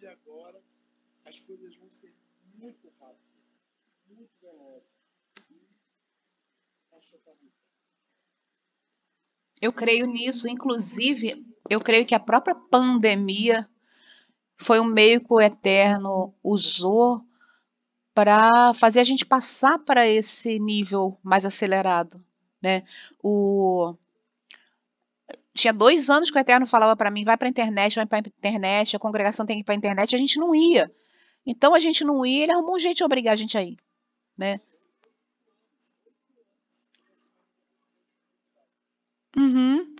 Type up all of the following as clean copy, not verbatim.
agora as coisas vão ser muito rápidas, muito velozes. Eu creio nisso. Inclusive, eu creio que a própria pandemia foi um meio que o Eterno usou para fazer a gente passar para esse nível mais acelerado, né? Tinha 2 anos que o Eterno falava para mim, vai para a internet, vai para a internet, a congregação tem que ir para a internet, a gente não ia. Então a gente não ia, ele arrumou um jeito de obrigar a gente a ir, né? Uhum.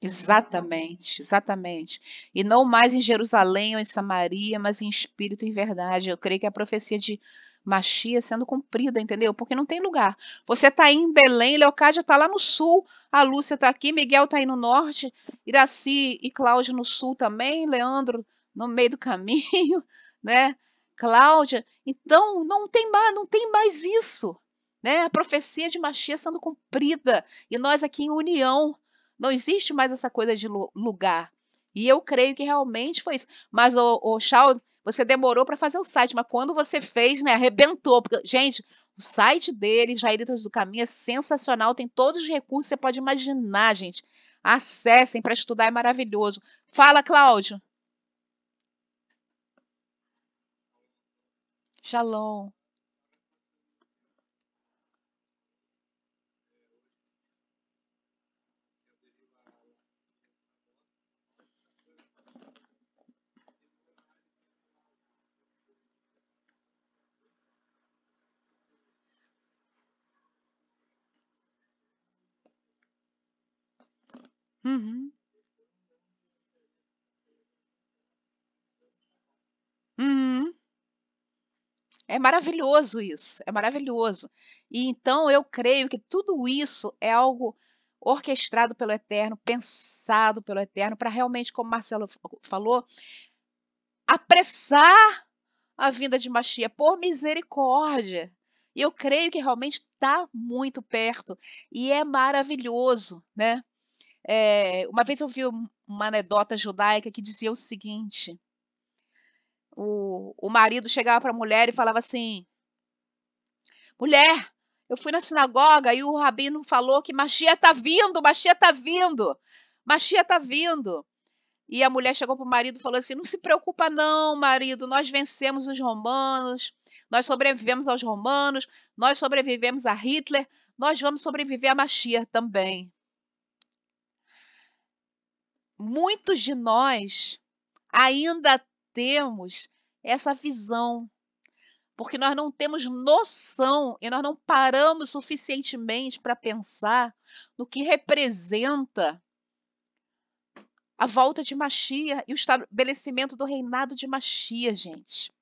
Exatamente, exatamente. E não mais em Jerusalém ou em Samaria, mas em espírito e em verdade. Eu creio que a profecia de Machia sendo cumprida, entendeu? Porque não tem lugar. Você está aí em Belém, Leocádia está lá no sul, a Lúcia está aqui, Miguel está aí no norte, Iraci e Cláudia no sul também, Leandro no meio do caminho, né? Cláudia. Então, não tem mais isso, né? A profecia de Machia sendo cumprida e nós aqui em união. Não existe mais essa coisa de lugar. E eu creio que realmente foi isso. Mas, o Shaul, você demorou para fazer o site, mas quando você fez, né, arrebentou. Porque, gente, o site dele, Jairitas do Caminho, é sensacional. Tem todos os recursos que você pode imaginar, gente. Acessem para estudar, é maravilhoso. Fala, Cláudio. Shalom. Uhum, uhum. É maravilhoso isso, é maravilhoso. E então eu creio que tudo isso é algo orquestrado pelo Eterno, pensado pelo Eterno, para realmente, como Marcelo falou, apressar a vinda de Machia por misericórdia. E eu creio que realmente está muito perto e é maravilhoso, né? Uma vez eu vi uma anedota judaica que dizia o seguinte: o marido chegava para a mulher e falava assim: mulher, eu fui na sinagoga e o rabino falou que Machia está vindo, Machia está vindo, Machia está vindo. E a mulher chegou para o marido e falou assim: não se preocupa, não, marido, nós vencemos os romanos, nós sobrevivemos aos romanos, nós sobrevivemos a Hitler, nós vamos sobreviver a Machia também. Muitos de nós ainda temos essa visão, porque nós não temos noção e nós não paramos suficientemente para pensar no que representa a volta de Machia e o estabelecimento do reinado de Machia, gente.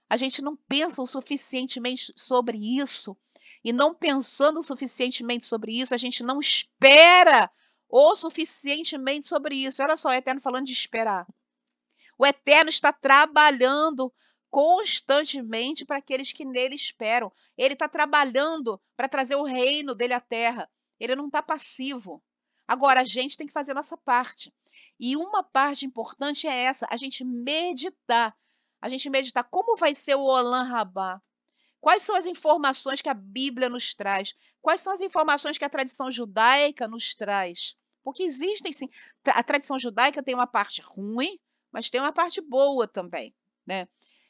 A gente não pensa o suficientemente sobre isso. E não pensando o suficientemente sobre isso, a gente não espera o suficientemente sobre isso. Olha só, o Eterno falando de esperar. O Eterno está trabalhando constantemente para aqueles que nele esperam. Ele está trabalhando para trazer o reino dele à terra. Ele não está passivo. Agora, a gente tem que fazer a nossa parte. E uma parte importante é essa: a gente meditar. A gente meditar como vai ser o Olam Rabá. Quais são as informações que a Bíblia nos traz? Quais são as informações que a tradição judaica nos traz? Porque existem sim. A tradição judaica tem uma parte ruim, mas tem uma parte boa também, né?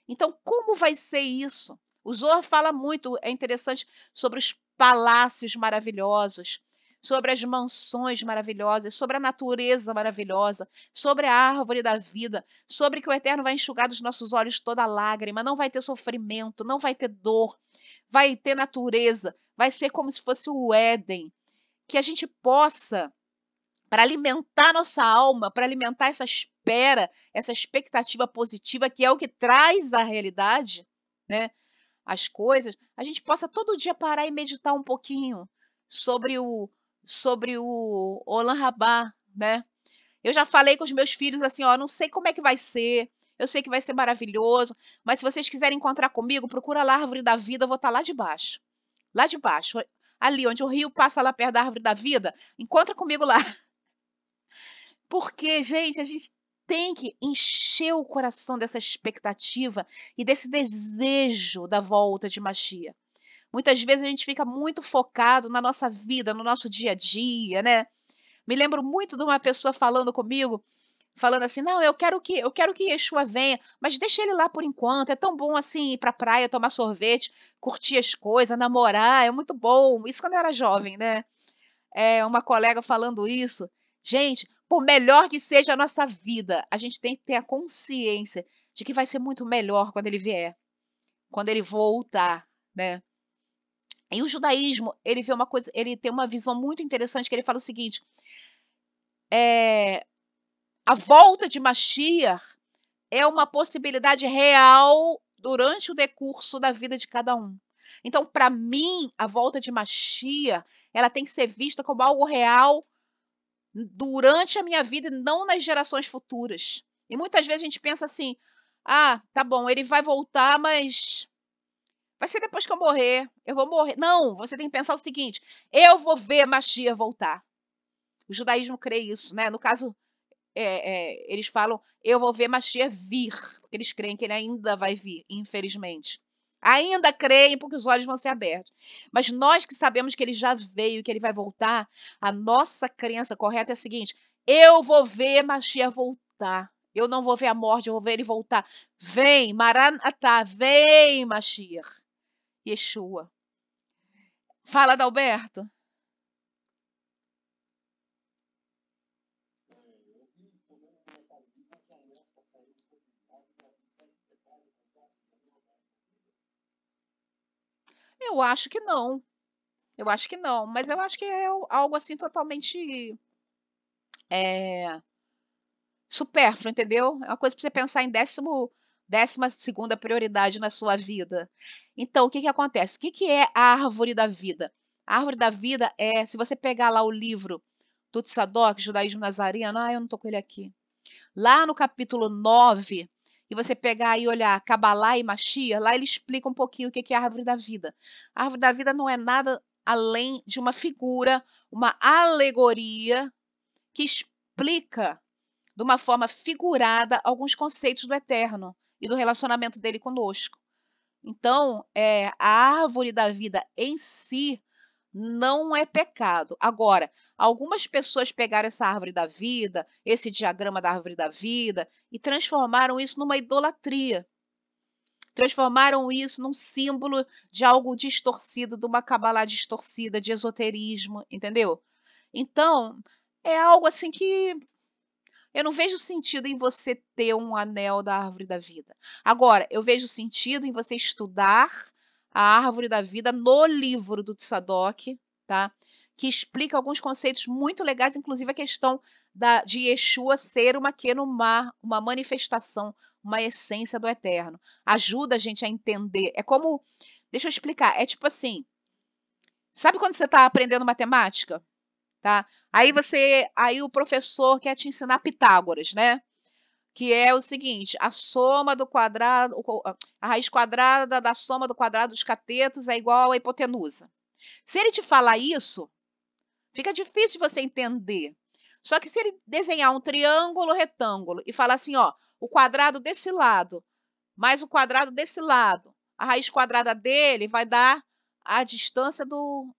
Então, como vai ser isso? O Zohar fala muito, é interessante, sobre os palácios maravilhosos, sobre as mansões maravilhosas, sobre a natureza maravilhosa, sobre a árvore da vida, sobre que o Eterno vai enxugar dos nossos olhos toda lágrima, não vai ter sofrimento, não vai ter dor, vai ter natureza, vai ser como se fosse o Éden, que a gente possa, para alimentar nossa alma, para alimentar essa espera, essa expectativa positiva, que é o que traz a realidade, né? As coisas, a gente possa todo dia parar e meditar um pouquinho sobre o Olam Rabá, né? Eu já falei com os meus filhos assim, ó, não sei como é que vai ser, eu sei que vai ser maravilhoso, mas se vocês quiserem encontrar comigo, procura lá a árvore da vida, eu vou estar lá de baixo. Lá de baixo, ali onde o rio passa lá perto da árvore da vida, encontra comigo lá. Porque, gente, a gente tem que encher o coração dessa expectativa e desse desejo da volta de Mashiach. Muitas vezes a gente fica muito focado na nossa vida, no nosso dia a dia, né? Me lembro muito de uma pessoa falando comigo, falando assim: "Não, eu quero que Yeshua venha, mas deixa ele lá por enquanto. É tão bom assim ir pra praia, tomar sorvete, curtir as coisas, namorar, é muito bom". Isso quando eu era jovem, né? Uma colega falando isso. Gente, por melhor que seja a nossa vida, a gente tem que ter a consciência de que vai ser muito melhor quando ele vier, quando ele voltar, né? E o judaísmo, ele vê uma coisa, ele tem uma visão muito interessante que ele fala o seguinte: a volta de Mashiach é uma possibilidade real durante o decurso da vida de cada um. Então, para mim, a volta de Mashiach, ela tem que ser vista como algo real durante a minha vida e não nas gerações futuras. E muitas vezes a gente pensa assim: ah, tá bom, ele vai voltar, mas vai ser depois que eu morrer. Eu vou morrer. Não, você tem que pensar o seguinte: eu vou ver Mashiach voltar. O judaísmo crê isso, né? No caso, eles falam: eu vou ver Mashiach vir. Porque eles creem que ele ainda vai vir, infelizmente. Ainda creem porque os olhos vão ser abertos. Mas nós que sabemos que ele já veio, que ele vai voltar, a nossa crença correta é a seguinte: eu vou ver Mashiach voltar. Eu não vou ver a morte, eu vou ver ele voltar. Vem, Maranatá, vem, Mashiach. Yeshua. Fala, Adalberto. Eu acho que não. Eu acho que não. Mas eu acho que é algo assim totalmente supérfluo, entendeu? É uma coisa para você pensar em 12ª prioridade na sua vida. Então, o que que acontece? O que que é a árvore da vida? A árvore da vida é, se você pegar lá o livro do Tzadok, Judaísmo Nazareno, eu não estou com ele aqui. Lá no capítulo 9, e você pegar e olhar Kabbalah e Mashiach, lá ele explica um pouquinho o que que é a árvore da vida. A árvore da vida não é nada além de uma figura, uma alegoria que explica de uma forma figurada alguns conceitos do eterno e do relacionamento dele conosco. Então, a árvore da vida em si não é pecado. Agora, algumas pessoas pegaram essa árvore da vida, esse diagrama da árvore da vida, e transformaram isso numa idolatria. Transformaram isso num símbolo de algo distorcido, de uma cabalá distorcida, de esoterismo, entendeu? Então, é algo assim que eu não vejo sentido em você ter um anel da árvore da vida. Agora, eu vejo sentido em você estudar a árvore da vida no livro do Tzadok, tá? Que explica alguns conceitos muito legais, inclusive a questão de Yeshua ser uma Kenumá, uma manifestação, uma essência do eterno. Ajuda a gente a entender. É como. Deixa eu explicar. É tipo assim. Sabe quando você está aprendendo matemática? Tá? Aí o professor quer te ensinar Pitágoras, né? Que é o seguinte: a soma do quadrado, a raiz quadrada da soma do quadrado dos catetos é igual à hipotenusa. Se ele te falar isso, fica difícil de você entender. Só que se ele desenhar um triângulo retângulo e falar assim, ó, o quadrado desse lado mais o quadrado desse lado, a raiz quadrada dele vai dar a distância do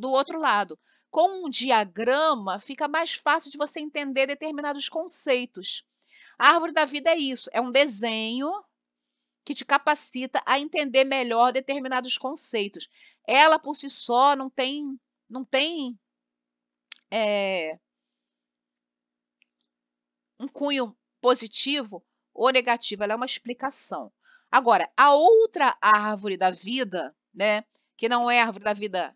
outro lado. Com um diagrama, fica mais fácil de você entender determinados conceitos. A árvore da vida é isso, é um desenho que te capacita a entender melhor determinados conceitos. Ela por si só não tem é, um cunho positivo ou negativo, ela é uma explicação. Agora, a outra árvore da vida, né, que não é a árvore da vida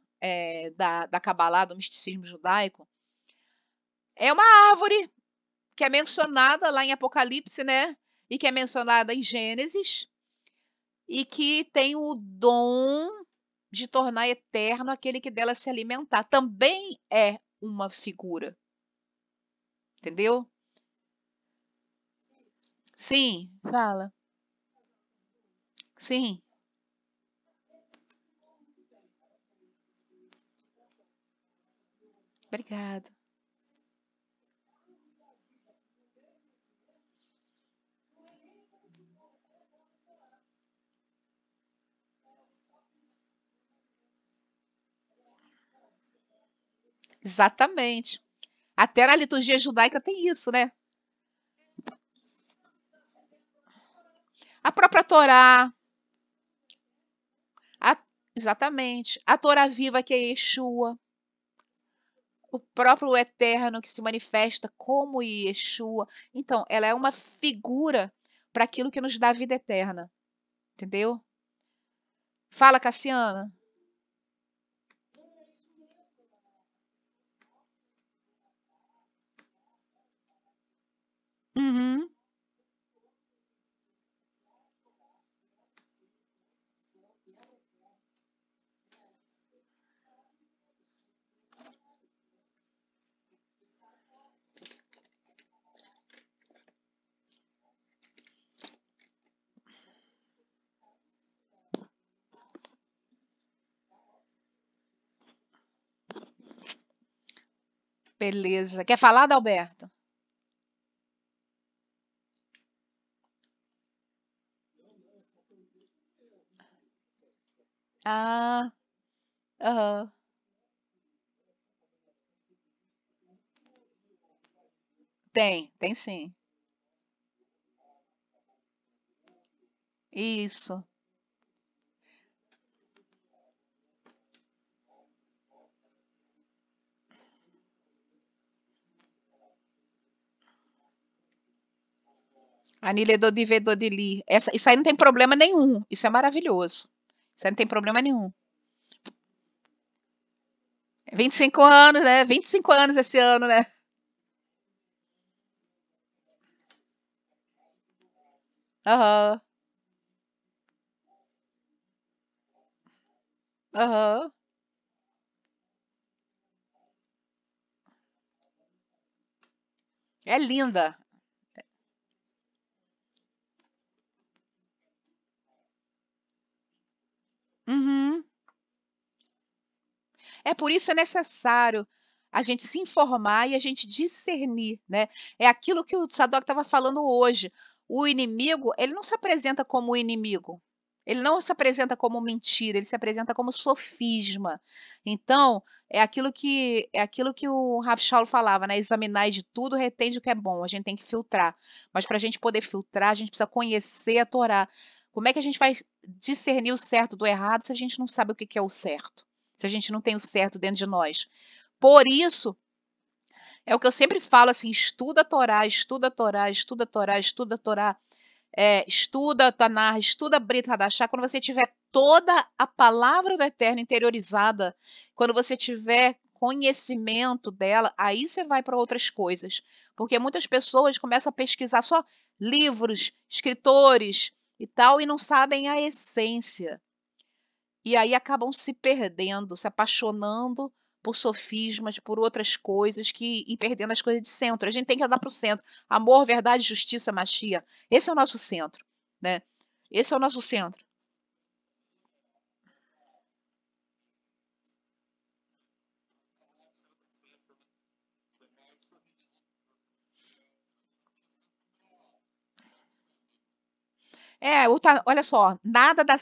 da Kabbalah, do misticismo judaico, é uma árvore que é mencionada lá em Apocalipse, né, e que é mencionada em Gênesis, e que tem o dom de tornar eterno aquele que dela se alimentar. Também é uma figura, entendeu? Sim, fala. Sim, obrigada. Exatamente. Até na liturgia judaica tem isso, né? A própria Torá, a- exatamente. A Torá viva que é Yeshua, o próprio Eterno que se manifesta como Yeshua. Então, ela é uma figura para aquilo que nos dá vida eterna, entendeu? Fala, Cassiana. Uhum. Beleza. Quer falar, Dalberto? Ah, aham. Tem sim. Isso. Anile Dodi Vedodi Li. Isso aí não tem problema nenhum. Isso é maravilhoso. Isso aí não tem problema nenhum. 25 anos, né? 25 anos esse ano, né? Aham, aham. É linda. Uhum. É por isso é necessário a gente se informar e a gente discernir, né? É aquilo que o Sadoc estava falando hoje. O inimigo, ele não se apresenta como inimigo. Ele não se apresenta como mentira, ele se apresenta como sofisma. Então, é aquilo que o Rav Shaul falava, né? Examinar de tudo, retende o que é bom. A gente tem que filtrar. Mas para a gente poder filtrar, a gente precisa conhecer a Torá. Como é que a gente vai discernir o certo do errado se a gente não sabe o que é o certo? Se a gente não tem o certo dentro de nós. Por isso, é o que eu sempre falo assim: estuda a Torá, estuda a Torá, estuda a Torá, estuda a Torá, estuda a Tanar, estuda a Brit Hadashah. Quando você tiver toda a palavra do Eterno interiorizada, quando você tiver conhecimento dela, aí você vai para outras coisas. Porque muitas pessoas começam a pesquisar só livros, escritores e tal, e não sabem a essência. E aí acabam se perdendo, se apaixonando por sofismas, por outras coisas e perdendo as coisas de centro. A gente tem que andar para o centro. Amor, verdade, justiça, machia. Esse é o nosso centro, né? Esse é o nosso centro. Olha só, nada da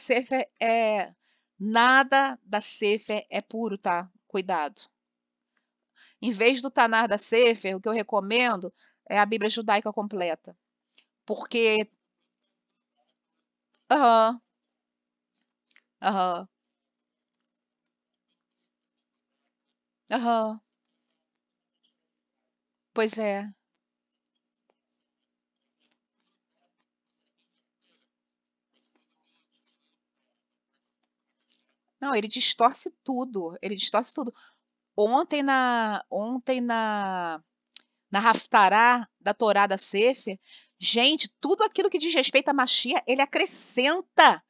Sefer é puro, tá? Cuidado. Em vez do Tanar da Sefer, o que eu recomendo é a Bíblia Judaica completa, porque aham, aham, aham. Pois é. Não, ele distorce tudo. Ele distorce tudo. Ontem na Haftará da Torá da Sefer, gente, tudo aquilo que diz respeito à Machia, ele acrescenta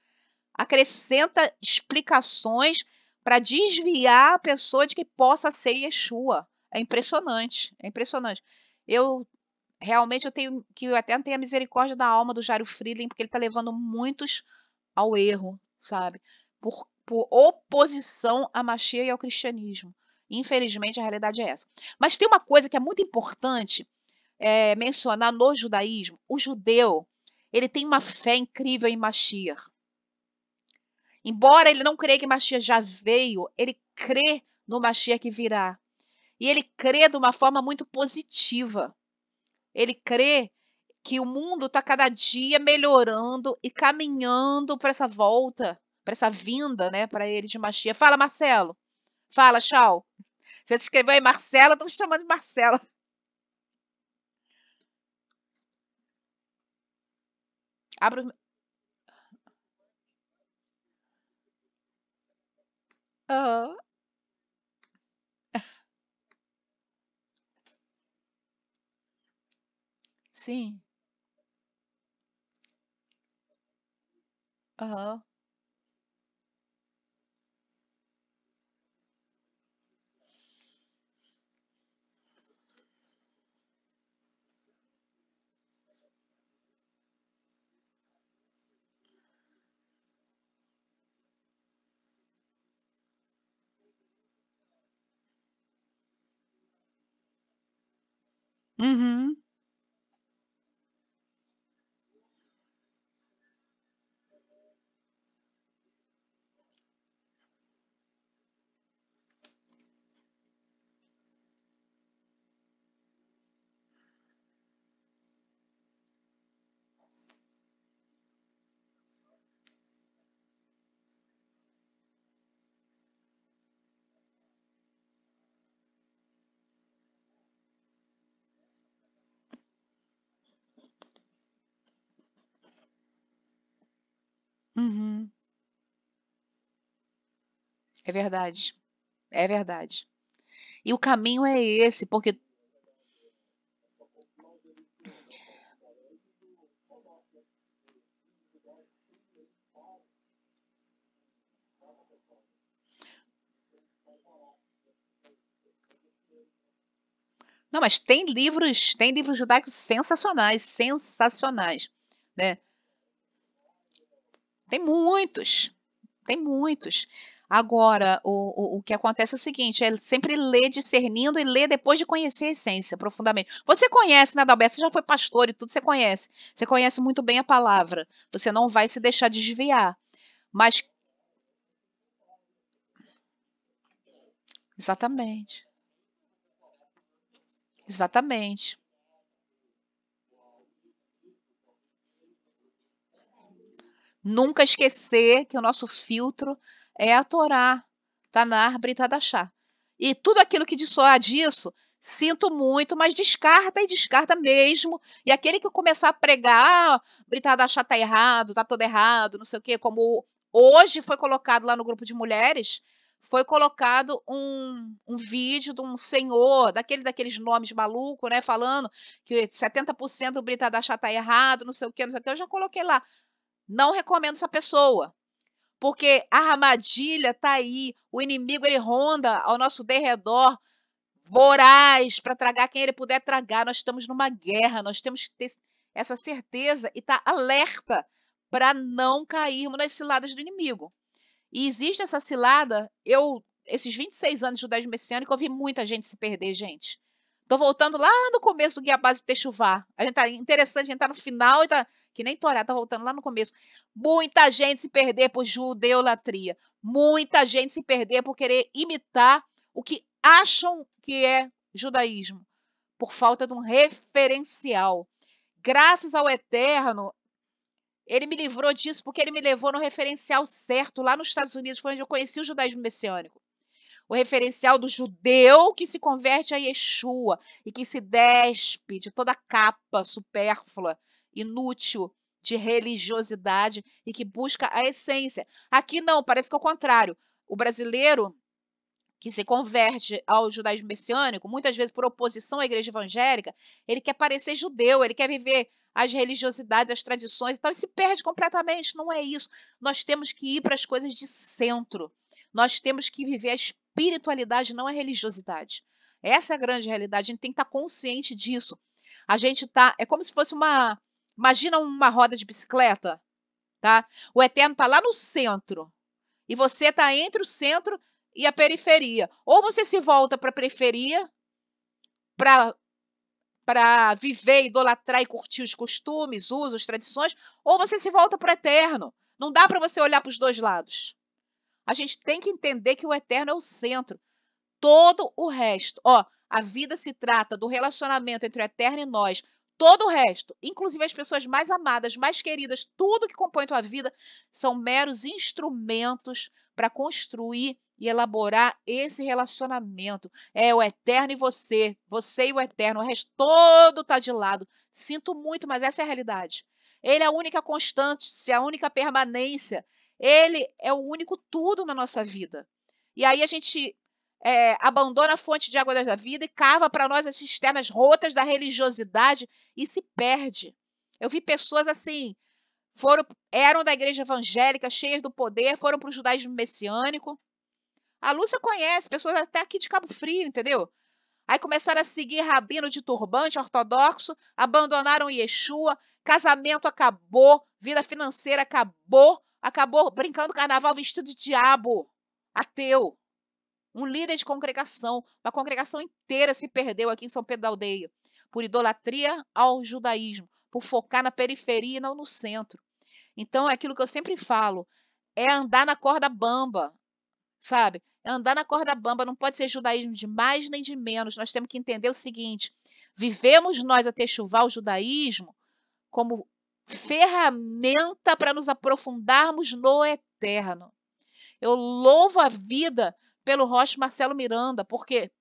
explicações para desviar a pessoa de que possa ser Yeshua. É impressionante, é impressionante. Eu realmente eu tenho que eu até tenho a misericórdia da alma do Jairo Friedland, porque ele está levando muitos ao erro, sabe? Por oposição à Machia e ao cristianismo. Infelizmente, a realidade é essa. Mas tem uma coisa que é muito importante mencionar no judaísmo. O judeu, ele tem uma fé incrível em Mashiach. Embora ele não creia que Mashiach já veio, ele crê no Mashiach que virá. E ele crê de uma forma muito positiva. Ele crê que o mundo está cada dia melhorando e caminhando para essa volta, para essa vinda, né, para ele de Mashiach. Fala, Marcelo. Fala, tchau. Você se escreveu aí Marcela, estou me chamando de Marcela. Abra o... Aham. Sim. Aham. Uhum. Uhum. É verdade. É verdade. E o caminho é esse, porque. Não, mas tem livros judaicos sensacionais, sensacionais, né? Tem muitos, tem muitos. Agora, o que acontece é o seguinte, é sempre ler discernindo e ler depois de conhecer a essência profundamente. Você conhece, né, Adalberto? Você já foi pastor e tudo, você conhece. Você conhece muito bem a palavra. Você não vai se deixar desviar. Mas, exatamente, exatamente. Nunca esquecer que o nosso filtro é a Torá, Tanar, Brit Hadashah. E tudo aquilo que dissoar disso, sinto muito, mas descarta e descarta mesmo. E aquele que começar a pregar, Brit Hadashah tá errado, tá todo errado, não sei o quê, como hoje foi colocado lá no grupo de mulheres, foi colocado um vídeo de um senhor, daqueles nomes malucos, né, falando que 70% do Brit Hadashah tá errado, não sei o quê, não sei o quê. Eu já coloquei lá. Não recomendo essa pessoa, porque a armadilha está aí, o inimigo ele ronda ao nosso derredor, voraz para tragar quem ele puder tragar. Nós estamos numa guerra, nós temos que ter essa certeza e estar alerta para não cairmos nas ciladas do inimigo. E existe essa cilada, esses 26 anos de judaísmo messiânico, eu vi muita gente se perder, gente. Tô voltando lá no começo do Guia Básico Techuvá. A gente tá interessante, a gente tá no final e tá que nem Torá, tá voltando lá no começo. Muita gente se perder por judeulatria. Muita gente se perder por querer imitar o que acham que é judaísmo, por falta de um referencial. Graças ao Eterno, ele me livrou disso porque ele me levou no referencial certo. Lá nos Estados Unidos foi onde eu conheci o judaísmo messiânico. o referencial do judeu que se converte a Yeshua e que se despe de toda capa supérflua, inútil, de religiosidade e que busca a essência. Aqui não, parece que é o contrário. O brasileiro que se converte ao judaísmo messiânico, muitas vezes por oposição à igreja evangélica, ele quer parecer judeu, ele quer viver as religiosidades, as tradições, então ele se perde completamente. Não é isso. Nós temos que ir para as coisas de centro. Nós temos que viver a espiritualidade, não a religiosidade. Essa é a grande realidade. A gente tem que estar consciente disso. A gente tá. É como se fosse uma. Imagina uma roda de bicicleta, tá? O eterno está lá no centro. E você está entre o centro e a periferia. Ou você se volta para a periferia para viver, idolatrar e curtir os costumes, usos, tradições, ou você se volta para o eterno. Não dá para você olhar para os dois lados. A gente tem que entender que o eterno é o centro. Todo o resto, ó, a vida se trata do relacionamento entre o eterno e nós. Todo o resto, inclusive as pessoas mais amadas, mais queridas, tudo que compõe tua vida, são meros instrumentos para construir e elaborar esse relacionamento. É o eterno e você e o eterno, o resto todo está de lado. Sinto muito, mas essa é a realidade. Ele é a única constante, a única permanência. Ele é o único tudo na nossa vida. E aí a gente abandona a fonte de água da vida e cava para nós as cisternas rotas da religiosidade e se perde. Eu vi pessoas assim, eram da igreja evangélica, cheias do poder, foram para o judaísmo messiânico. A Lúcia conhece, pessoas até aqui de Cabo Frio, entendeu? Aí começaram a seguir rabino de turbante ortodoxo, abandonaram Yeshua, casamento acabou, vida financeira acabou brincando carnaval vestido de diabo, ateu. Um líder de congregação, uma congregação inteira se perdeu aqui em São Pedro da Aldeia, por idolatria ao judaísmo, por focar na periferia e não no centro. Então, é aquilo que eu sempre falo, é andar na corda bamba, sabe? É andar na corda bamba, não pode ser judaísmo de mais nem de menos. Nós temos que entender o seguinte: vivemos nós a techuvá o judaísmo como ferramenta para nos aprofundarmos no eterno. Eu louvo a vida pelo Rocha Marcelo Miranda, porque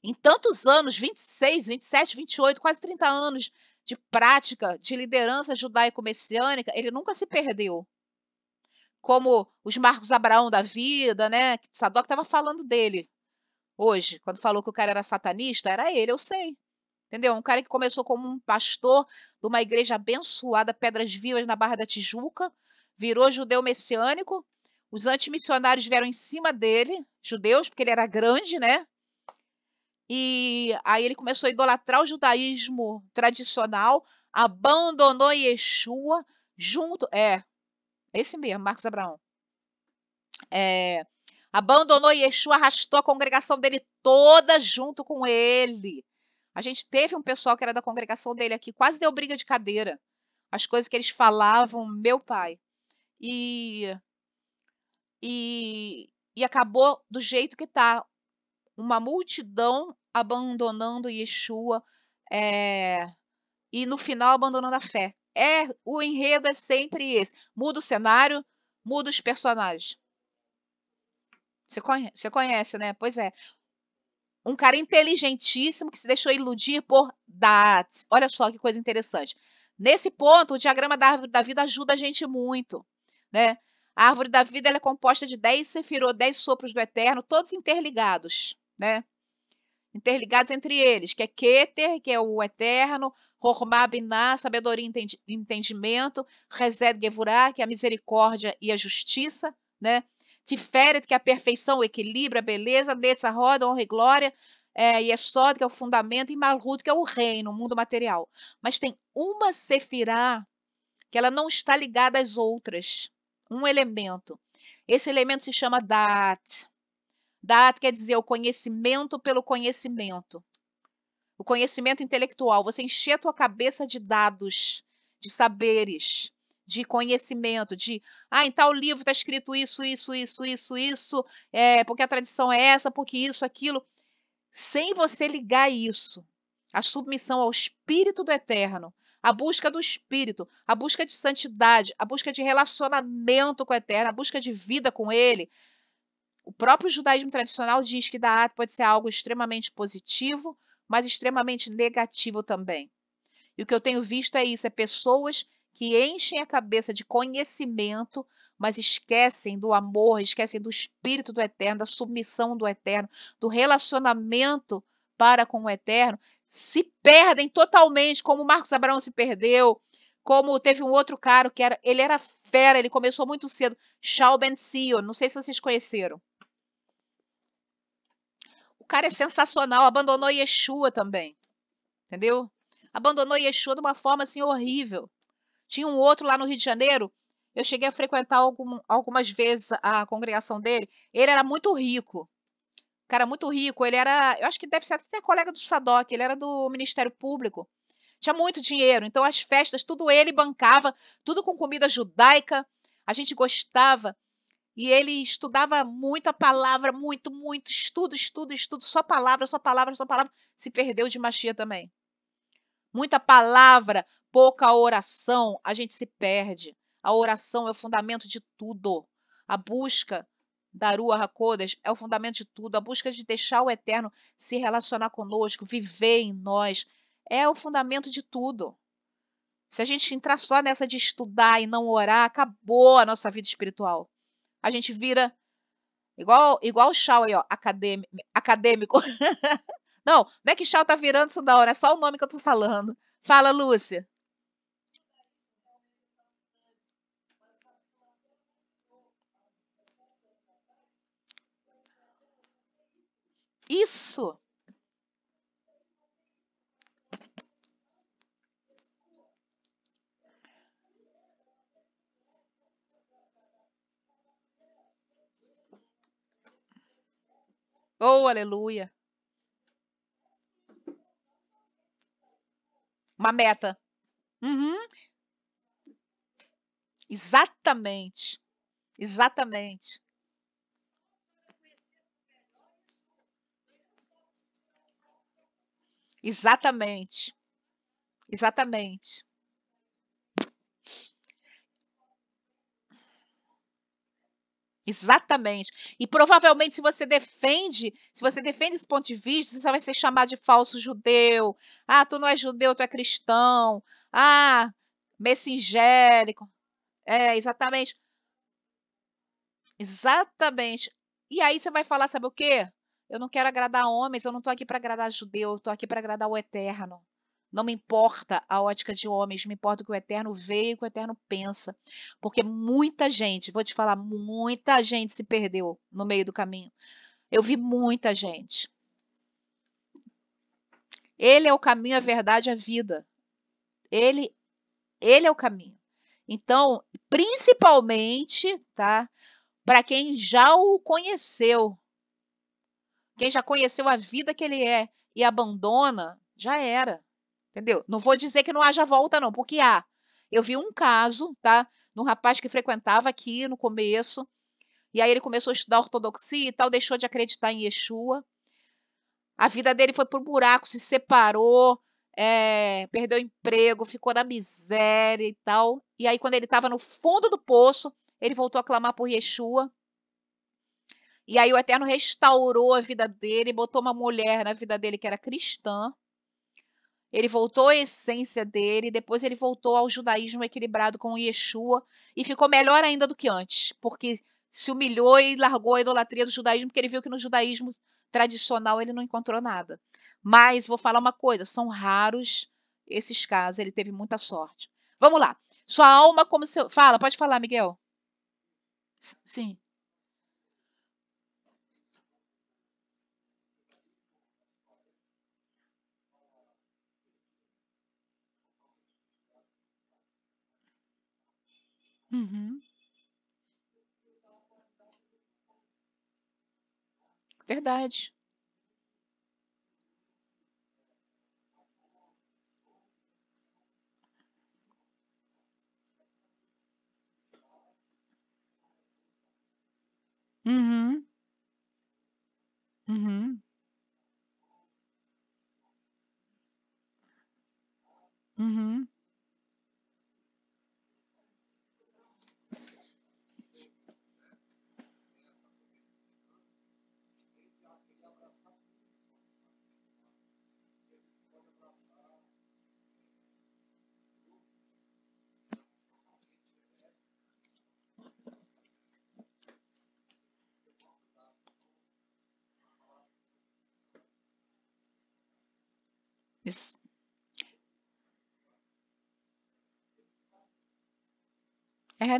em tantos anos, 26, 27, 28, quase 30 anos de prática de liderança judaico-messiânica, ele nunca se perdeu. Como os Marcos Abraão da vida, né? Sadoc estava falando dele hoje, quando falou que o cara era satanista, era ele, eu sei. Entendeu? Um cara que começou como um pastor de uma igreja abençoada, Pedras Vivas, na Barra da Tijuca, virou judeu messiânico. Os antimissionários vieram em cima dele, judeus, porque ele era grande, né? E aí ele começou a idolatrar o judaísmo tradicional, abandonou Yeshua junto. Esse mesmo, Marcos Abraão. Abandonou Yeshua, arrastou a congregação dele toda junto com ele. A gente teve um pessoal que era da congregação dele aqui, quase deu briga de cadeira. As coisas que eles falavam, meu pai. E acabou do jeito que está. Uma multidão abandonando Yeshua e no final abandonando a fé. O enredo é sempre esse. Muda o cenário, muda os personagens. Você conhece, né? Pois é. Um cara inteligentíssimo que se deixou iludir por dados. Olha só que coisa interessante. Nesse ponto, o diagrama da árvore da vida ajuda a gente muito, né? A árvore da vida ela é composta de 10 sefirot, 10 sopros do eterno, todos interligados, né? Interligados entre eles, que é Keter, que é o eterno, Hormah Binah, sabedoria e entendimento, Resed Gevurah, que é a misericórdia e a justiça, né? Tiferet, que é a perfeição, o equilíbrio, a beleza, Netzahod, honra e glória, Yesod, que é o fundamento, e Malhut, que é o reino, o mundo material. Mas tem uma sefirá que ela não está ligada às outras, um elemento. Esse elemento se chama Dat. Dat quer dizer o conhecimento pelo conhecimento. O conhecimento intelectual. Você encher a tua cabeça de dados, de saberes, de conhecimento, em tal livro está escrito isso, porque a tradição é essa, porque isso, aquilo. Sem você ligar isso, a submissão ao Espírito do Eterno, a busca do Espírito, a busca de santidade, a busca de relacionamento com o Eterno, a busca de vida com Ele, O próprio judaísmo tradicional diz que Da'at pode ser algo extremamente positivo, mas extremamente negativo também. E o que eu tenho visto é isso, é pessoas que enchem a cabeça de conhecimento, mas esquecem do amor, esquecem do espírito do eterno, da submissão do eterno, do relacionamento para com o eterno, se perdem totalmente, como Marcos Abraão se perdeu, como teve um outro cara que ele era fera, ele começou muito cedo, Shaul Ben Zion, não sei se vocês conheceram. O cara é sensacional, abandonou Yeshua também, entendeu? Abandonou Yeshua de uma forma assim horrível. Tinha um outro lá no Rio de Janeiro, eu cheguei a frequentar algumas vezes a congregação dele. Ele era muito rico, cara muito rico. Ele era, eu acho que deve ser até colega do Sadoc, ele era do Ministério Público. Tinha muito dinheiro, então as festas, tudo ele bancava, tudo com comida judaica. A gente gostava. E ele estudava muito a palavra, muito, muito, estudo, só palavra, só palavra, só palavra. Se perdeu de Machia também. Muita palavra, pouca oração, a gente se perde. A oração é o fundamento de tudo. A busca da Ruach HaKodesh é o fundamento de tudo. A busca de deixar o Eterno se relacionar conosco, viver em nós, é o fundamento de tudo. Se a gente entrar só nessa de estudar e não orar, acabou a nossa vida espiritual. A gente vira igual o Shaw aí, ó, acadêmico. Não, não é que Shaw tá virando isso não, é só o nome que eu tô falando. Fala, Lúcia. Isso. Oh, aleluia. Uma meta. Uhum. Exatamente. Exatamente. Exatamente. Exatamente. Exatamente. E provavelmente se você defende esse ponto de vista, você vai ser chamado de falso judeu. Ah, tu não é judeu, tu é cristão. Ah, messingélico. É, exatamente. Exatamente. E aí você vai falar, sabe o quê? Eu não quero agradar homens, eu não estou aqui para agradar judeu, eu estou aqui para agradar o eterno. Não me importa a ótica de homens, me importa o que o eterno vê e o que o eterno pensa. Porque muita gente, vou te falar, muita gente se perdeu no meio do caminho. Eu vi muita gente. Ele é o caminho, a verdade, a vida. Ele, ele é o caminho. Então, principalmente, tá? Para quem já o conheceu, quem já conheceu a vida que ele é e abandona, já era. Entendeu? Não vou dizer que não haja volta, não, porque há. Eu vi um caso, tá? De um rapaz que frequentava aqui no começo, e aí ele começou a estudar ortodoxia e tal, deixou de acreditar em Yeshua. A vida dele foi por buraco, se separou, perdeu o emprego, ficou na miséria e tal. E aí, quando ele estava no fundo do poço, ele voltou a clamar por Yeshua. E aí o Eterno restaurou a vida dele, botou uma mulher na vida dele que era cristã. Ele voltou à essência dele, depois ele voltou ao judaísmo equilibrado com o Yeshua e ficou melhor ainda do que antes, porque se humilhou e largou a idolatria do judaísmo, porque ele viu que no judaísmo tradicional ele não encontrou nada. Mas vou falar uma coisa, são raros esses casos, ele teve muita sorte. Vamos lá. Sua alma como seu... Fala, pode falar, Miguel. Sim. Uhum. Verdade. Uhum. Uhum. Uhum.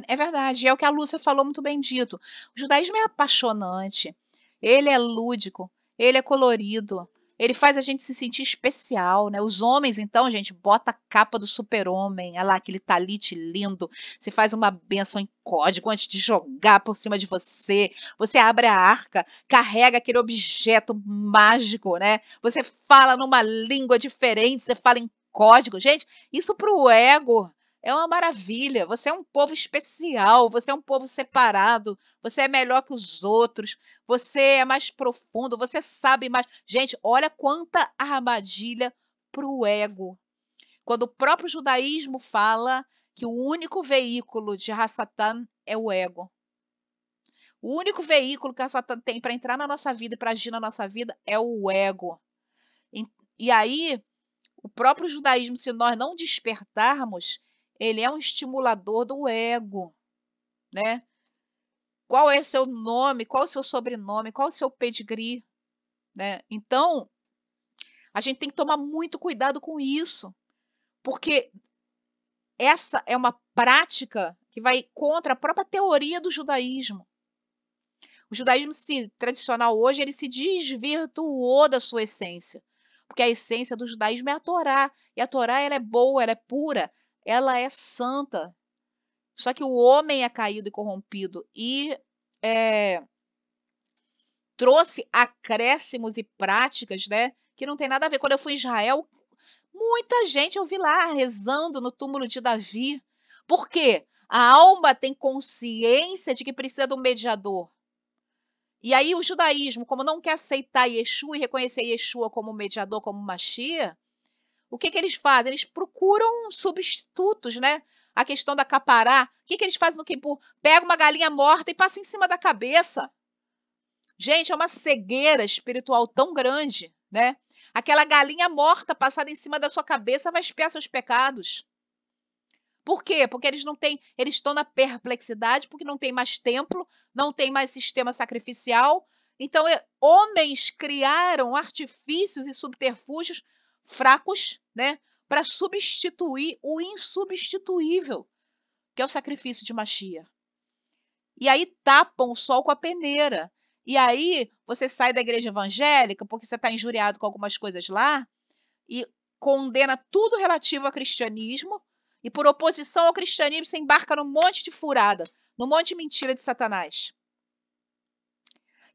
É verdade, é o que a Lúcia falou muito bem dito. O judaísmo é apaixonante, ele é lúdico, ele é colorido, ele faz a gente se sentir especial, né? Os homens, então, gente, bota a capa do super-homem, olha lá, aquele talite lindo, você faz uma bênção em código antes de jogar por cima de você, você abre a arca, carrega aquele objeto mágico, né? Você fala numa língua diferente, você fala em código. Gente, isso pro ego é uma maravilha. Você é um povo especial, você é um povo separado, você é melhor que os outros, você é mais profundo, você sabe mais. Gente, olha quanta armadilha pro ego. Quando o próprio judaísmo fala que o único veículo de Hasatan é o ego. O único veículo que a Satan tem para entrar na nossa vida e para agir na nossa vida é o ego. E aí, o próprio judaísmo, se nós não despertarmos, ele é um estimulador do ego, né? Qual é seu nome? Qual é o seu sobrenome? Qual é o seu pedigree? Né? Então, a gente tem que tomar muito cuidado com isso, porque essa é uma prática que vai contra a própria teoria do judaísmo. O judaísmo tradicional hoje, ele se desvirtuou da sua essência, porque a essência do judaísmo é a Torá, e a Torá ela é boa, ela é pura, ela é santa. Só que o homem é caído e corrompido e trouxe acréscimos e práticas, né, que não tem nada a ver. Quando eu fui em Israel, muita gente eu vi lá rezando no túmulo de Davi. Por quê? A alma tem consciência de que precisa de um mediador. E aí o judaísmo, como não quer aceitar Yeshua e reconhecer Yeshua como mediador, como Mashiach, o que eles fazem? Eles procuram substitutos, né? A questão da capará. O que eles fazem no Kippur? Pega uma galinha morta e passa em cima da cabeça. Gente, é uma cegueira espiritual tão grande, né? Aquela galinha morta passada em cima da sua cabeça vai expiar seus pecados. Por quê? Porque eles não têm, eles estão na perplexidade, porque não tem mais templo, não tem mais sistema sacrificial. Então, homens criaram artifícios e subterfúgios fracos, né, para substituir o insubstituível, que é o sacrifício de Mashiach. E aí tapam o sol com a peneira. E aí você sai da igreja evangélica porque você está injuriado com algumas coisas lá e condena tudo relativo ao cristianismo, e por oposição ao cristianismo você embarca num monte de furada, num monte de mentira de Satanás.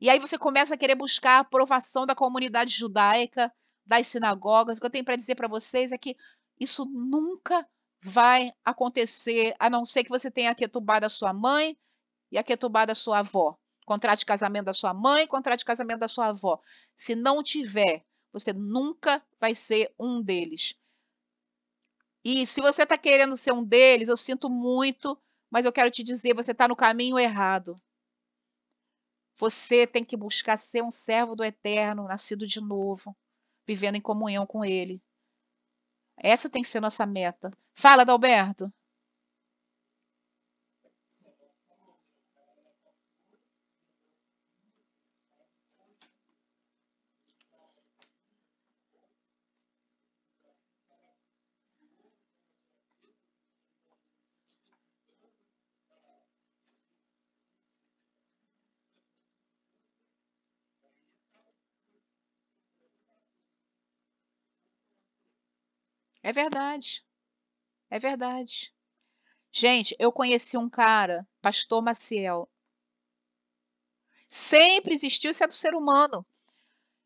E aí você começa a querer buscar a aprovação da comunidade judaica, das sinagogas. O que eu tenho para dizer para vocês é que isso nunca vai acontecer, a não ser que você tenha a ketubá da sua mãe e a ketubá da sua avó. Contrato de casamento da sua mãe, contrato de casamento da sua avó. Se não tiver, você nunca vai ser um deles. E se você está querendo ser um deles, eu sinto muito, mas eu quero te dizer, você está no caminho errado. Você tem que buscar ser um servo do Eterno, nascido de novo, vivendo em comunhão com Ele. Essa tem que ser nossa meta. Fala, Adalberto. É verdade. É verdade. Gente, eu conheci um cara, Pastor Maciel. Sempre existiu, isso é do ser humano.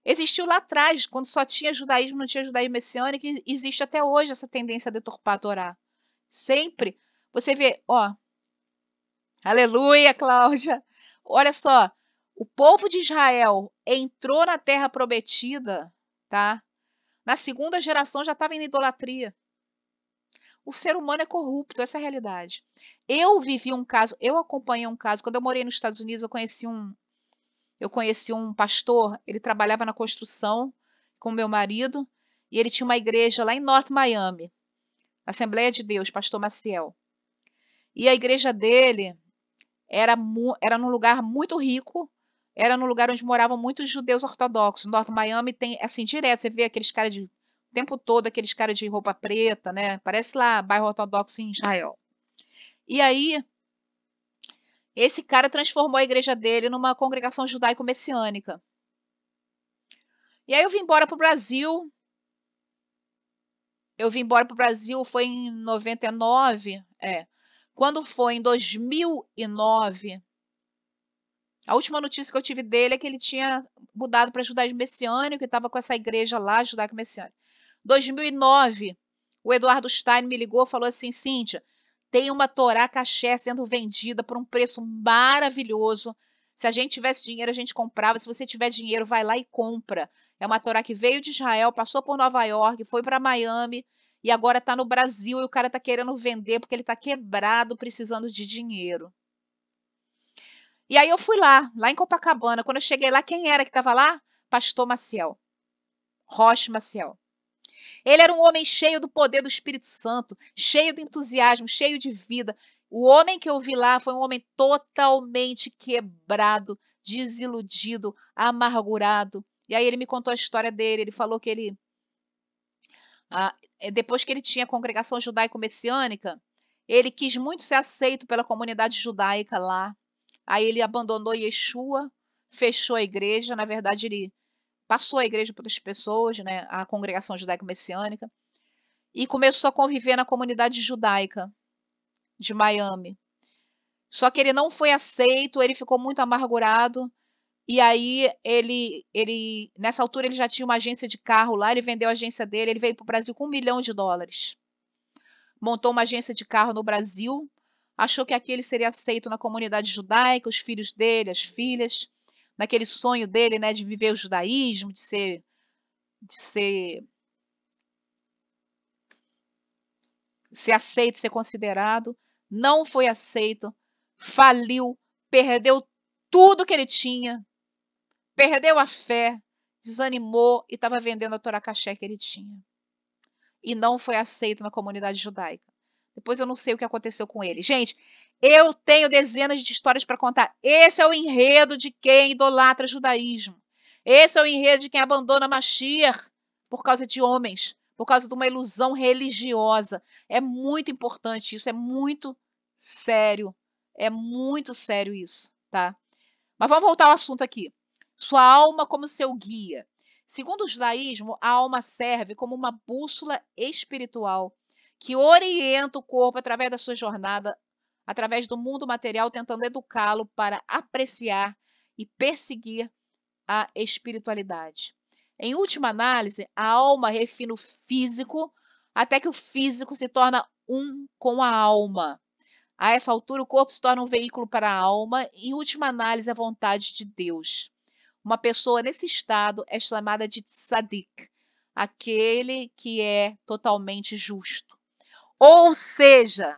Existiu lá atrás, quando só tinha judaísmo, não tinha judaísmo messiânico, e existe até hoje essa tendência a deturpar a Torá. Sempre. Você vê, ó. Aleluia, Cláudia. Olha só, o povo de Israel entrou na terra prometida, tá? Na segunda geração já estava em idolatria. O ser humano é corrupto, essa é a realidade. Eu vivi um caso, eu acompanhei um caso, quando eu morei nos Estados Unidos, eu conheci um pastor, ele trabalhava na construção com meu marido, e ele tinha uma igreja lá em North Miami, Assembleia de Deus, Pastor Maciel. E a igreja dele era num lugar muito rico, era num lugar onde moravam muitos judeus ortodoxos. North Miami tem, assim, direto, você vê aqueles caras de, o tempo todo, aqueles caras de roupa preta, né? Parece lá, bairro ortodoxo em Israel. E aí, Esse cara transformou a igreja dele numa congregação judaico-messiânica. E aí eu vim embora pro Brasil. Foi em 99. Quando foi em 2009, a última notícia que eu tive dele é que ele tinha mudado para judaísmo messiânico e estava com essa igreja lá, judaico-messiânico. 2009, o Eduardo Stein me ligou e falou assim: Cíntia, tem uma Torá Caché sendo vendida por um preço maravilhoso. Se a gente tivesse dinheiro, a gente comprava. Se você tiver dinheiro, vai lá e compra. É uma Torá que veio de Israel, passou por Nova York, foi para Miami e agora está no Brasil e o cara está querendo vender porque ele está quebrado, precisando de dinheiro. E aí eu fui lá em Copacabana. Quando eu cheguei lá, quem era que estava lá? Pastor Maciel, Rocha Maciel. Ele era um homem cheio do poder do Espírito Santo, cheio de entusiasmo, cheio de vida. O homem que eu vi lá foi um homem totalmente quebrado, desiludido, amargurado. E aí ele me contou a história dele. Ele falou que ele, depois que ele tinha a congregação judaico-messiânica, ele quis muito ser aceito pela comunidade judaica lá. Aí ele abandonou Yeshua, fechou a igreja. Na verdade, ele passou a igreja para outras pessoas, né, a congregação judaico-messiânica, e começou a conviver na comunidade judaica de Miami. Só que ele não foi aceito, ele ficou muito amargurado. E aí nessa altura ele já tinha uma agência de carro lá, ele vendeu a agência dele, ele veio para o Brasil com $1 milhão. Montou uma agência de carro no Brasil, achou que aqui ele seria aceito na comunidade judaica, os filhos dele, as filhas, naquele sonho dele, né, de viver o judaísmo, de ser aceito, ser considerado. Não foi aceito, faliu, perdeu tudo que ele tinha, perdeu a fé, desanimou e estava vendendo a Torá Caché que ele tinha. E não foi aceito na comunidade judaica. Depois eu não sei o que aconteceu com ele. Gente, eu tenho dezenas de histórias para contar. Esse é o enredo de quem idolatra judaísmo. Esse é o enredo de quem abandona Mashiach por causa de homens, por causa de uma ilusão religiosa. É muito importante isso, é muito sério. É muito sério isso, tá? Mas vamos voltar ao assunto aqui. Sua alma como seu guia. Segundo o judaísmo, a alma serve como uma bússola espiritual que orienta o corpo através da sua jornada, através do mundo material, tentando educá-lo para apreciar e perseguir a espiritualidade. Em última análise, a alma refina o físico até que o físico se torna um com a alma. A essa altura, o corpo se torna um veículo para a alma e, em última análise, a vontade de Deus. Uma pessoa nesse estado é chamada de tzadik, aquele que é totalmente justo. Ou seja,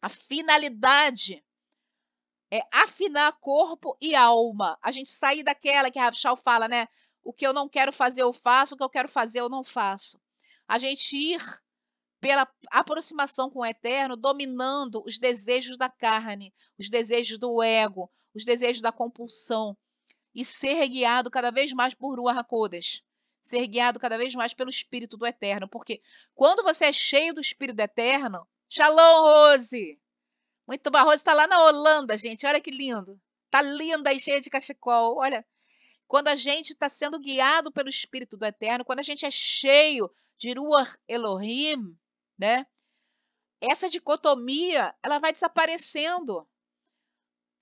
a finalidade é afinar corpo e alma. A gente sair daquela que a Rav fala, né? O que eu não quero fazer, eu faço. O que eu quero fazer, eu não faço. A gente ir pela aproximação com o eterno, dominando os desejos da carne, os desejos do ego, os desejos da compulsão. E ser guiado cada vez mais por Ruach HaKodesh. Ser guiado cada vez mais pelo Espírito do Eterno. Porque quando você é cheio do Espírito do Eterno... Shalom, Rose! Muito bom. A Rose está lá na Holanda, gente. Olha que lindo. Tá linda e cheia de cachecol. Olha, quando a gente está sendo guiado pelo Espírito do Eterno, quando a gente é cheio de Ruach Elohim, né? Essa dicotomia, ela vai desaparecendo.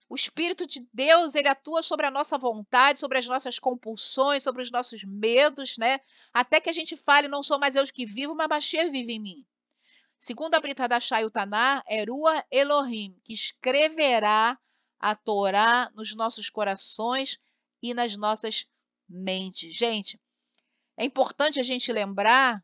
O Espírito de Deus, ele atua sobre a nossa vontade, sobre as nossas compulsões, sobre os nossos medos, né? Até que a gente fale, não sou mais eu que vivo, mas Mashiach vive em mim. Segundo a Brit Hadashah e o Taná, é Ruach Elohim, que escreverá a Torá nos nossos corações e nas nossas mentes. Gente, é importante a gente lembrar,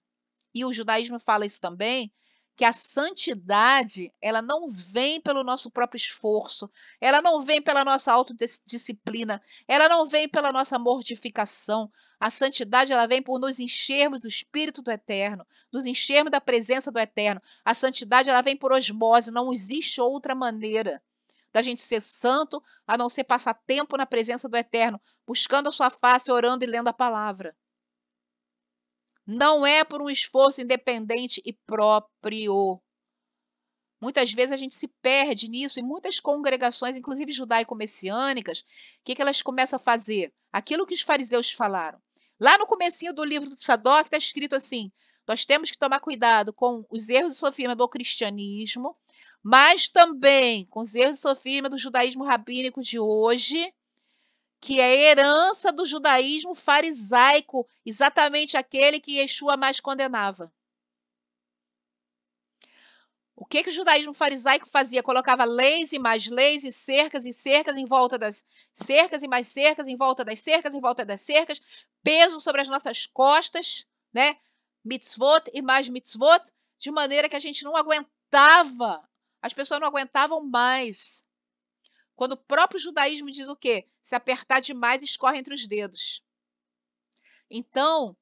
e o judaísmo fala isso também, que a santidade, ela não vem pelo nosso próprio esforço, ela não vem pela nossa autodisciplina, ela não vem pela nossa mortificação. A santidade, ela vem por nos enchermos do Espírito do Eterno, nos enchermos da presença do Eterno. A santidade, ela vem por osmose, não existe outra maneira da gente ser santo, a não ser passar tempo na presença do Eterno, buscando a sua face, orando e lendo a palavra. Não é por um esforço independente e próprio. Muitas vezes a gente se perde nisso, e muitas congregações, inclusive judaico-messiânicas, o que elas começam a fazer? Aquilo que os fariseus falaram. Lá no comecinho do livro de Sadoc está escrito assim: nós temos que tomar cuidado com os erros e sofisma do cristianismo, mas também com os erros e sofisma do judaísmo rabínico de hoje, que é a herança do judaísmo farisaico, exatamente aquele que Yeshua mais condenava. O que o judaísmo farisaico fazia? Colocava leis e mais leis e cercas em volta das cercas e mais cercas em volta das cercas, em volta das cercas, peso sobre as nossas costas, né? Mitzvot e mais mitzvot, de maneira que a gente não aguentava, as pessoas não aguentavam mais. Quando o próprio judaísmo diz o quê? Se apertar demais, escorre entre os dedos. Então,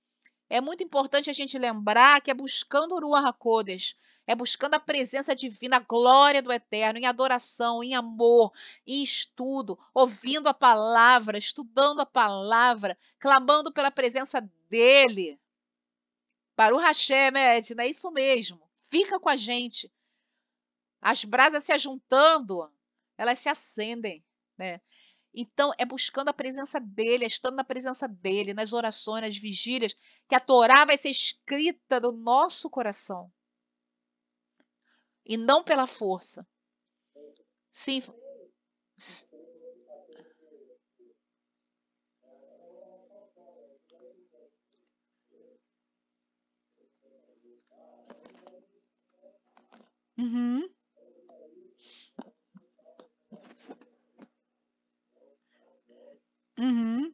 é muito importante a gente lembrar que é buscando o Ruach HaKodesh, é buscando a presença divina, a glória do Eterno, em adoração, em amor, em estudo, ouvindo a palavra, estudando a palavra, clamando pela presença dEle. Baruch Hashem, Edna, é isso mesmo. Fica com a gente. As brasas se ajuntando, elas se acendem, né? Então, é buscando a presença dele, é estando na presença dele, nas orações, nas vigílias, que a Torá vai ser escrita no nosso coração. E não pela força. Sim. Uhum. Uhum.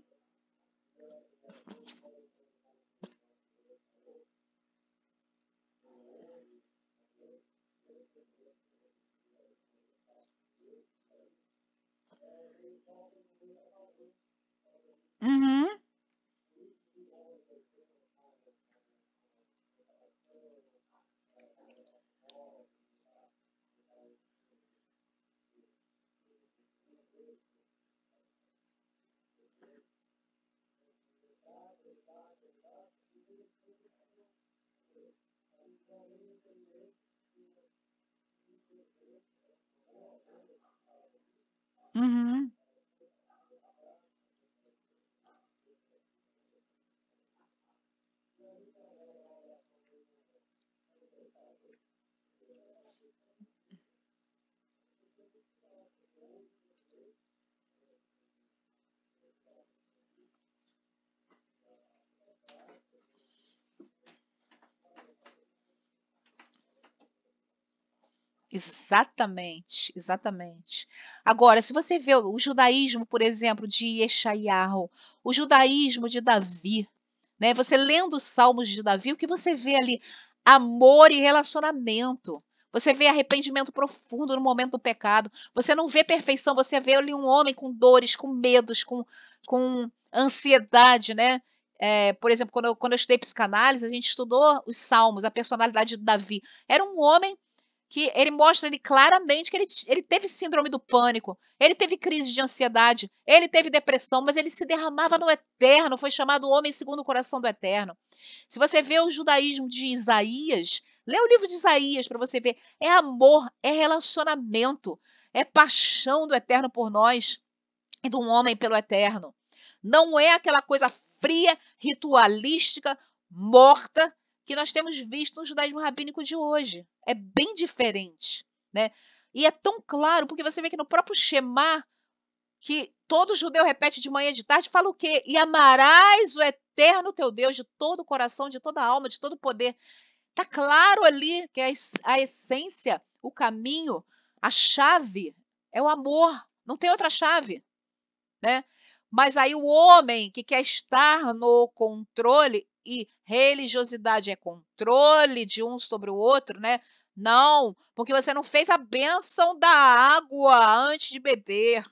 Uhum. Uhum. Exatamente, exatamente. Agora, se você vê o judaísmo, por exemplo, de Yeshayahu, o judaísmo de Davi, né? Você lendo os salmos de Davi, o que você vê ali? Amor e relacionamento. Você vê arrependimento profundo no momento do pecado. Você não vê perfeição, você vê ali um homem com dores, com medos, com ansiedade, né? Por exemplo, quando eu estudei psicanálise, a gente estudou os salmos, a personalidade de Davi. Era um homem que ele mostra ele claramente que ele teve síndrome do pânico, ele teve crise de ansiedade, ele teve depressão, mas ele se derramava no eterno, foi chamado homem segundo o coração do eterno. Se você vê o judaísmo de Isaías, lê o livro de Isaías para você ver, é amor, é relacionamento, é paixão do eterno por nós e do homem pelo eterno. Não é aquela coisa fria, ritualística, morta, que nós temos visto no judaísmo rabínico de hoje. É bem diferente, né? E é tão claro, porque você vê que no próprio Shema, que todo judeu repete de manhã e de tarde, fala o quê? E amarás o eterno teu Deus de todo o coração, de toda a alma, de todo o poder. Está claro ali que a essência, o caminho, a chave é o amor. Não tem outra chave, né? Mas aí o homem que quer estar no controle, e religiosidade é controle de um sobre o outro, né? Não, porque você não fez a bênção da água antes de beber.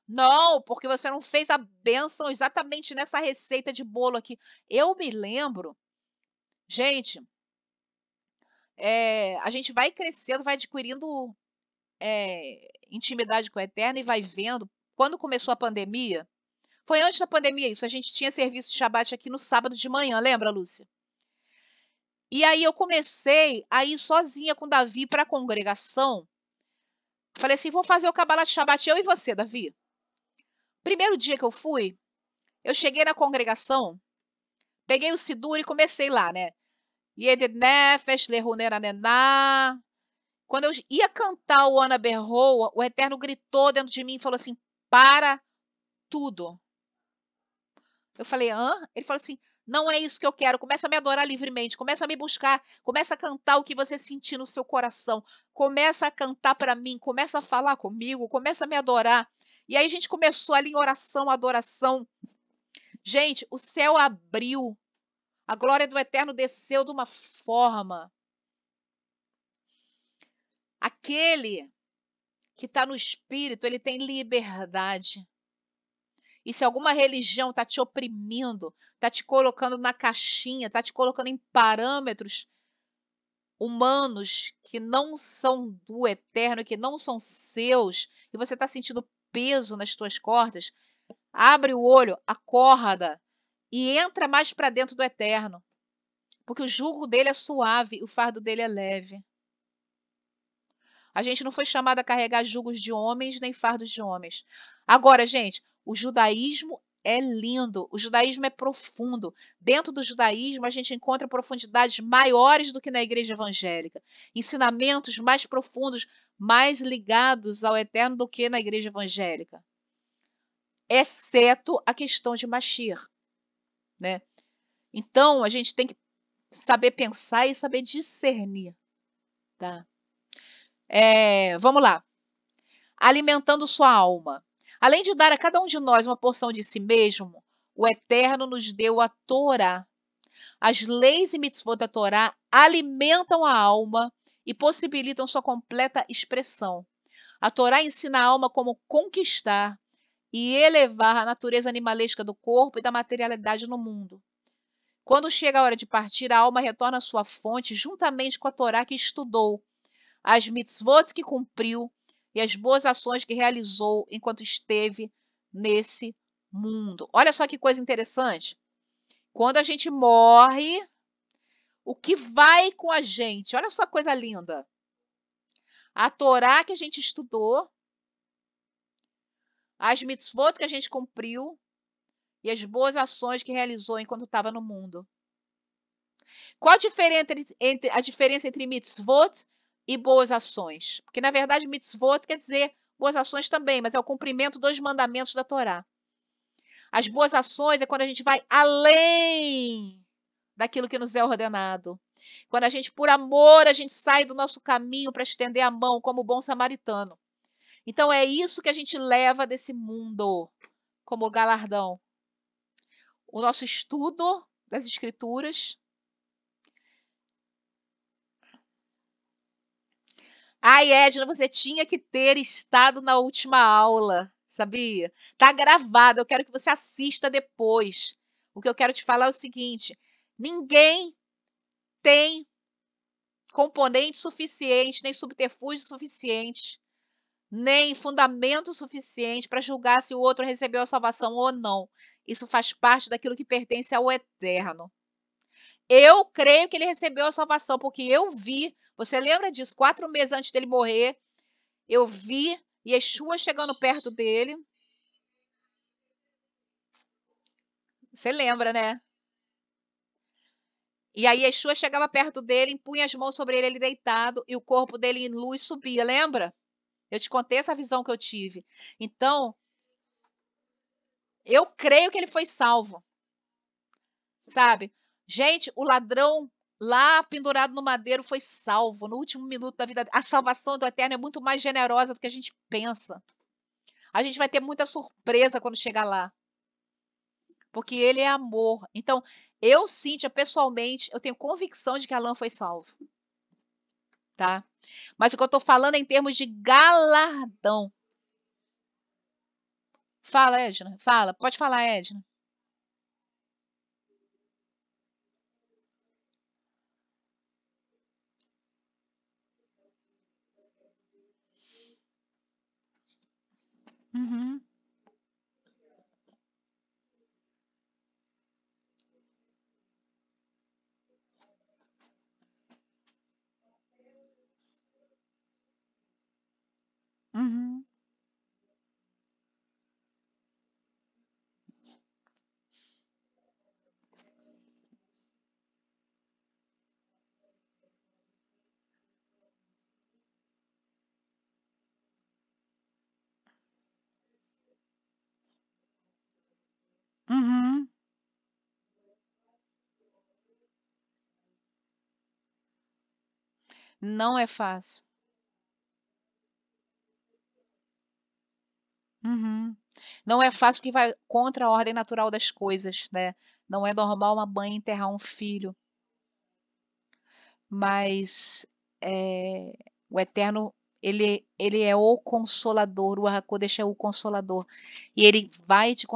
Não, porque você não fez a bênção exatamente nessa receita de bolo aqui. Eu me lembro, gente, a gente vai crescendo, vai adquirindo intimidade com o Eterno e vai vendo. Quando começou a pandemia, foi antes da pandemia isso, a gente tinha serviço de Shabbat aqui no sábado de manhã, lembra, Lúcia? E aí eu comecei a ir sozinha com Davi para a congregação. Falei assim, vou fazer o Kabbalat Shabbat, eu e você, Davi. Primeiro dia que eu fui, eu cheguei na congregação, peguei o Sidur e comecei lá, né? Yedid Nefesh, Lehuneranena. Quando eu ia cantar o Ana Berroa, o Eterno gritou dentro de mim e falou assim, para tudo. Eu falei, hã? Ele falou assim, não é isso que eu quero. Começa a me adorar livremente. Começa a me buscar. Começa a cantar o que você sentir no seu coração. Começa a cantar para mim. Começa a falar comigo. Começa a me adorar. E aí a gente começou ali em oração, adoração. Gente, o céu abriu. A glória do Eterno desceu de uma forma. Aquele que está no Espírito, ele tem liberdade. E se alguma religião está te oprimindo, está te colocando na caixinha, está te colocando em parâmetros humanos que não são do eterno, que não são seus, e você está sentindo peso nas tuas cordas, abre o olho, acorda e entra mais para dentro do eterno. Porque o jugo dele é suave, o fardo dele é leve. A gente não foi chamado a carregar jugos de homens nem fardos de homens. Agora, gente, o judaísmo é lindo, o judaísmo é profundo. Dentro do judaísmo, a gente encontra profundidades maiores do que na igreja evangélica. Ensinamentos mais profundos, mais ligados ao eterno do que na igreja evangélica. Exceto a questão de Mashiach, né? Então, a gente tem que saber pensar e saber discernir, tá? Vamos lá. Alimentando sua alma. Além de dar a cada um de nós uma porção de si mesmo, o Eterno nos deu a Torá. As leis e mitzvot da Torá alimentam a alma e possibilitam sua completa expressão. A Torá ensina a alma como conquistar e elevar a natureza animalesca do corpo e da materialidade no mundo. Quando chega a hora de partir, a alma retorna à sua fonte juntamente com a Torá que estudou, as mitzvot que cumpriu e as boas ações que realizou enquanto esteve nesse mundo. Olha só que coisa interessante. Quando a gente morre, o que vai com a gente? Olha só que coisa linda. A Torá que a gente estudou, as mitzvot que a gente cumpriu e as boas ações que realizou enquanto estava no mundo. Qual a diferença entre mitzvot e boas ações? Porque, na verdade, mitzvot quer dizer boas ações também, mas é o cumprimento dos mandamentos da Torá. As boas ações é quando a gente vai além daquilo que nos é ordenado. Quando a gente, por amor, a gente sai do nosso caminho para estender a mão como bom samaritano. Então é isso que a gente leva desse mundo como galardão. O nosso estudo das escrituras. Ai, Edna, você tinha que ter estado na última aula, sabia? Tá gravado, eu quero que você assista depois. O que eu quero te falar é o seguinte: ninguém tem componente suficiente, nem subterfúgio suficiente, nem fundamento suficiente para julgar se o outro recebeu a salvação ou não. Isso faz parte daquilo que pertence ao eterno. Eu creio que ele recebeu a salvação, porque eu vi. Você lembra disso? 4 meses antes dele morrer, eu vi Yeshua chegando perto dele. Você lembra, né? E aí Yeshua chegava perto dele, impunha as mãos sobre ele, ele deitado, e o corpo dele em luz subia, lembra? Eu te contei essa visão que eu tive. Então, eu creio que ele foi salvo. Sabe? Gente, o ladrão lá pendurado no madeiro foi salvo no último minuto da vida. A salvação do Eterno é muito mais generosa do que a gente pensa. A gente vai ter muita surpresa quando chegar lá. Porque ele é amor. Então, eu, Cíntia, pessoalmente, eu tenho convicção de que Alan foi salvo. Tá? Mas o que eu tô falando é em termos de galardão. Fala, Edna. Fala. Pode falar, Edna. Uhum. Uhum. Não é fácil. Uhum. Não é fácil porque vai contra a ordem natural das coisas, né? Não é normal uma mãe enterrar um filho, mas é, o Eterno, ele é o Consolador, o Hakodesh é o Consolador, e ele vai te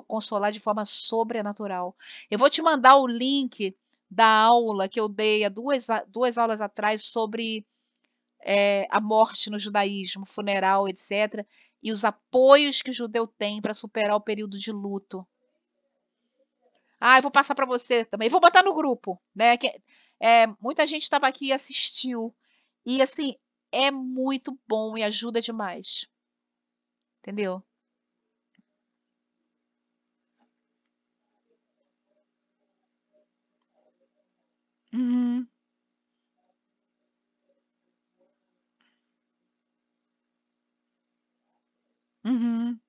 consolar de forma sobrenatural. Eu vou te mandar o link da aula que eu dei há duas aulas atrás sobre a morte no judaísmo, funeral, etc., e os apoios que o judeu tem para superar o período de luto. Ah, eu vou passar para você também. Vou botar no grupo, né? Muita gente estava aqui e assistiu. E assim, é muito bom e ajuda demais. Entendeu? Uhum, uhum,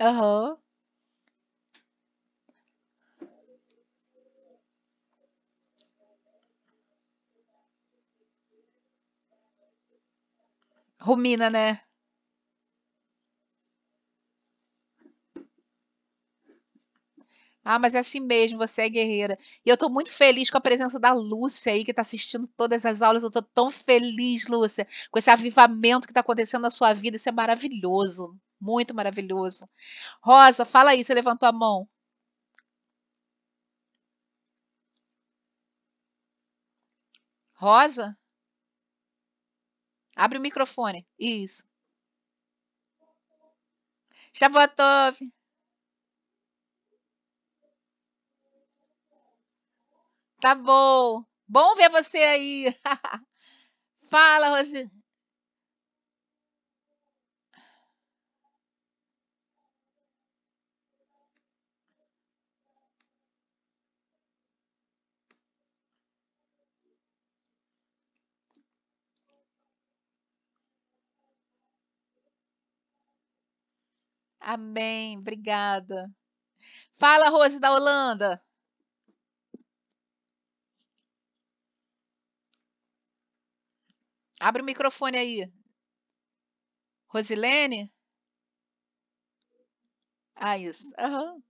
aham. Rumina, né? Ah, mas é assim mesmo, você é guerreira. E eu tô muito feliz com a presença da Lúcia aí, que tá assistindo todas as aulas. Eu tô tão feliz, Lúcia, com esse avivamento que tá acontecendo na sua vida. Isso é maravilhoso. Muito maravilhoso. Rosa, fala aí, você levantou a mão. Rosa, abre o microfone. Isso. Shavuotov, tá bom. Bom ver você aí. Fala, Rosi. Amém. Obrigada. Fala, Rose da Holanda. Abre o microfone aí. Rosilene? Ah, isso. Aham.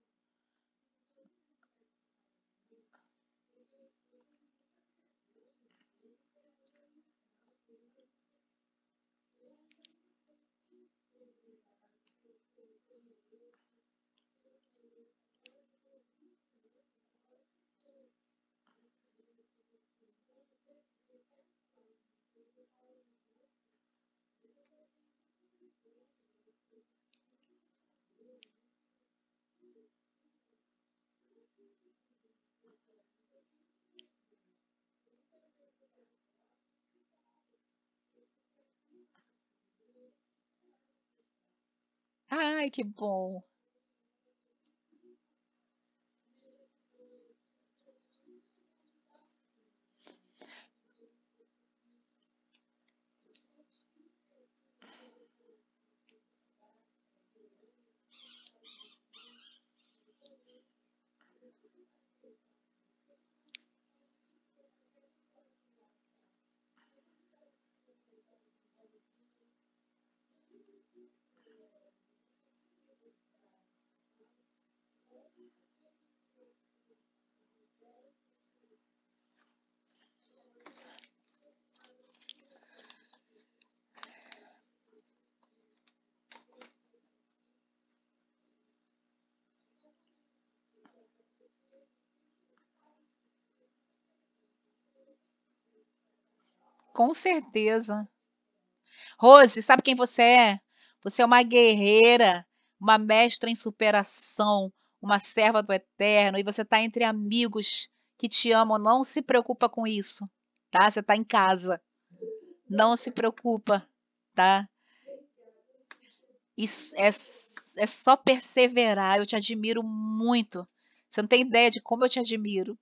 Ai, que bom. Com certeza. Rose, sabe quem você é? Você é uma guerreira, uma mestra em superação, uma serva do Eterno, e você está entre amigos que te amam. Não se preocupa com isso. tá? Você está em casa. Não se preocupa, tá? Isso é só perseverar. Eu te admiro muito. Você não tem ideia de como eu te admiro.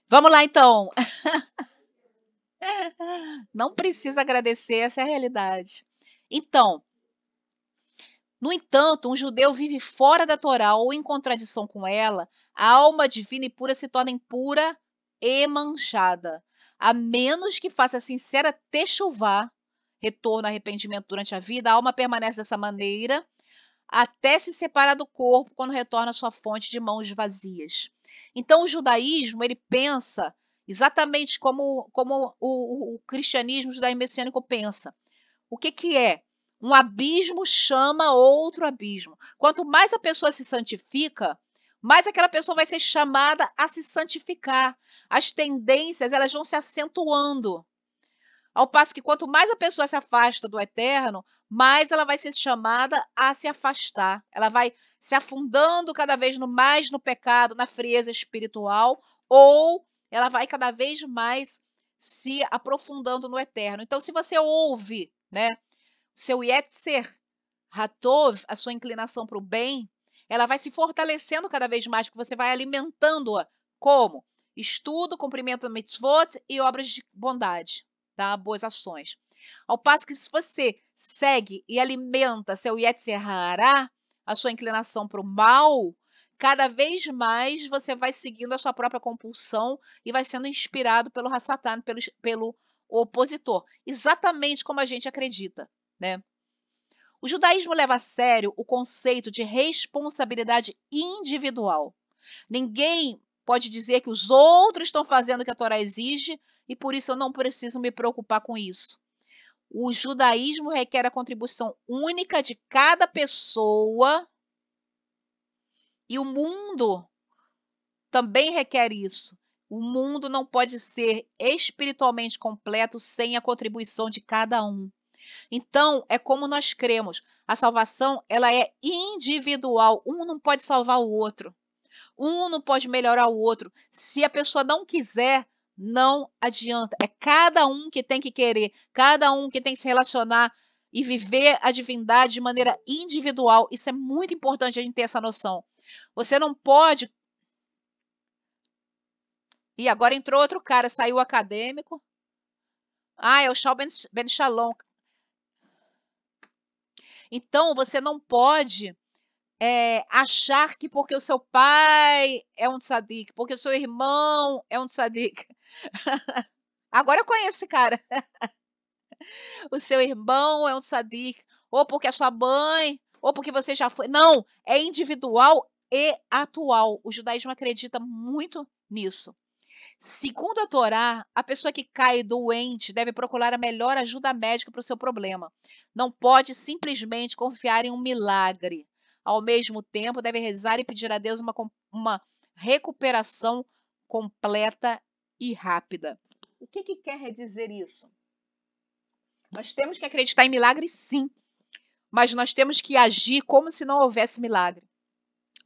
Vamos lá, então. Não precisa agradecer, essa é a realidade. Então, no entanto, um judeu vive fora da Torá ou em contradição com ela, a alma divina e pura se torna impura e manchada, a menos que faça sincera techuvá, retorno, arrependimento durante a vida, a alma permanece dessa maneira até se separar do corpo quando retorna à sua fonte de mãos vazias. Então, o judaísmo, ele pensa exatamente como o cristianismo judaico-messiânico pensa. O que é? Um abismo chama outro abismo. Quanto mais a pessoa se santifica, mais aquela pessoa vai ser chamada a se santificar. As tendências, elas vão se acentuando. Ao passo que quanto mais a pessoa se afasta do eterno, mais ela vai ser chamada a se afastar. Ela vai se afundando cada vez mais no pecado, na frieza espiritual, ou ela vai cada vez mais se aprofundando no eterno. Então, se você ouve, né, seu Yetzer Hatov, a sua inclinação para o bem, ela vai se fortalecendo cada vez mais, porque você vai alimentando-a. Como? Estudo, cumprimento de mitzvot e obras de bondade, tá? Boas ações. Ao passo que se você segue e alimenta seu Yetzer Hará, a sua inclinação para o mal, cada vez mais você vai seguindo a sua própria compulsão e vai sendo inspirado pelo Hassatan, pelo opositor. Exatamente como a gente acredita, né? O judaísmo leva a sério o conceito de responsabilidade individual. Ninguém pode dizer que os outros estão fazendo o que a Torá exige e por isso eu não preciso me preocupar com isso. O judaísmo requer a contribuição única de cada pessoa e o mundo também requer isso. O mundo não pode ser espiritualmente completo sem a contribuição de cada um. Então, é como nós cremos. A salvação, ela é individual. Um não pode salvar o outro. Um não pode melhorar o outro. Se a pessoa não quiser, não adianta. É cada um que tem que querer, cada um que tem que se relacionar e viver a divindade de maneira individual. Isso é muito importante a gente ter essa noção. Você não pode. E agora entrou outro cara, saiu acadêmico. Ah, é o Shaul Ben Shalom. Então, você não pode achar que porque o seu pai é um tzadik, porque o seu irmão é um tzadik. Agora eu conheço esse cara. O seu irmão é um tzadik, ou porque a sua mãe, ou porque você já foi. Não, é individual e atual. O judaísmo acredita muito nisso. Segundo a Torá, a pessoa que cai doente deve procurar a melhor ajuda médica para o seu problema. Não pode simplesmente confiar em um milagre. Ao mesmo tempo, deve rezar e pedir a Deus uma recuperação completa e rápida. O que quer dizer isso? Nós temos que acreditar em milagres, sim, mas nós temos que agir como se não houvesse milagre.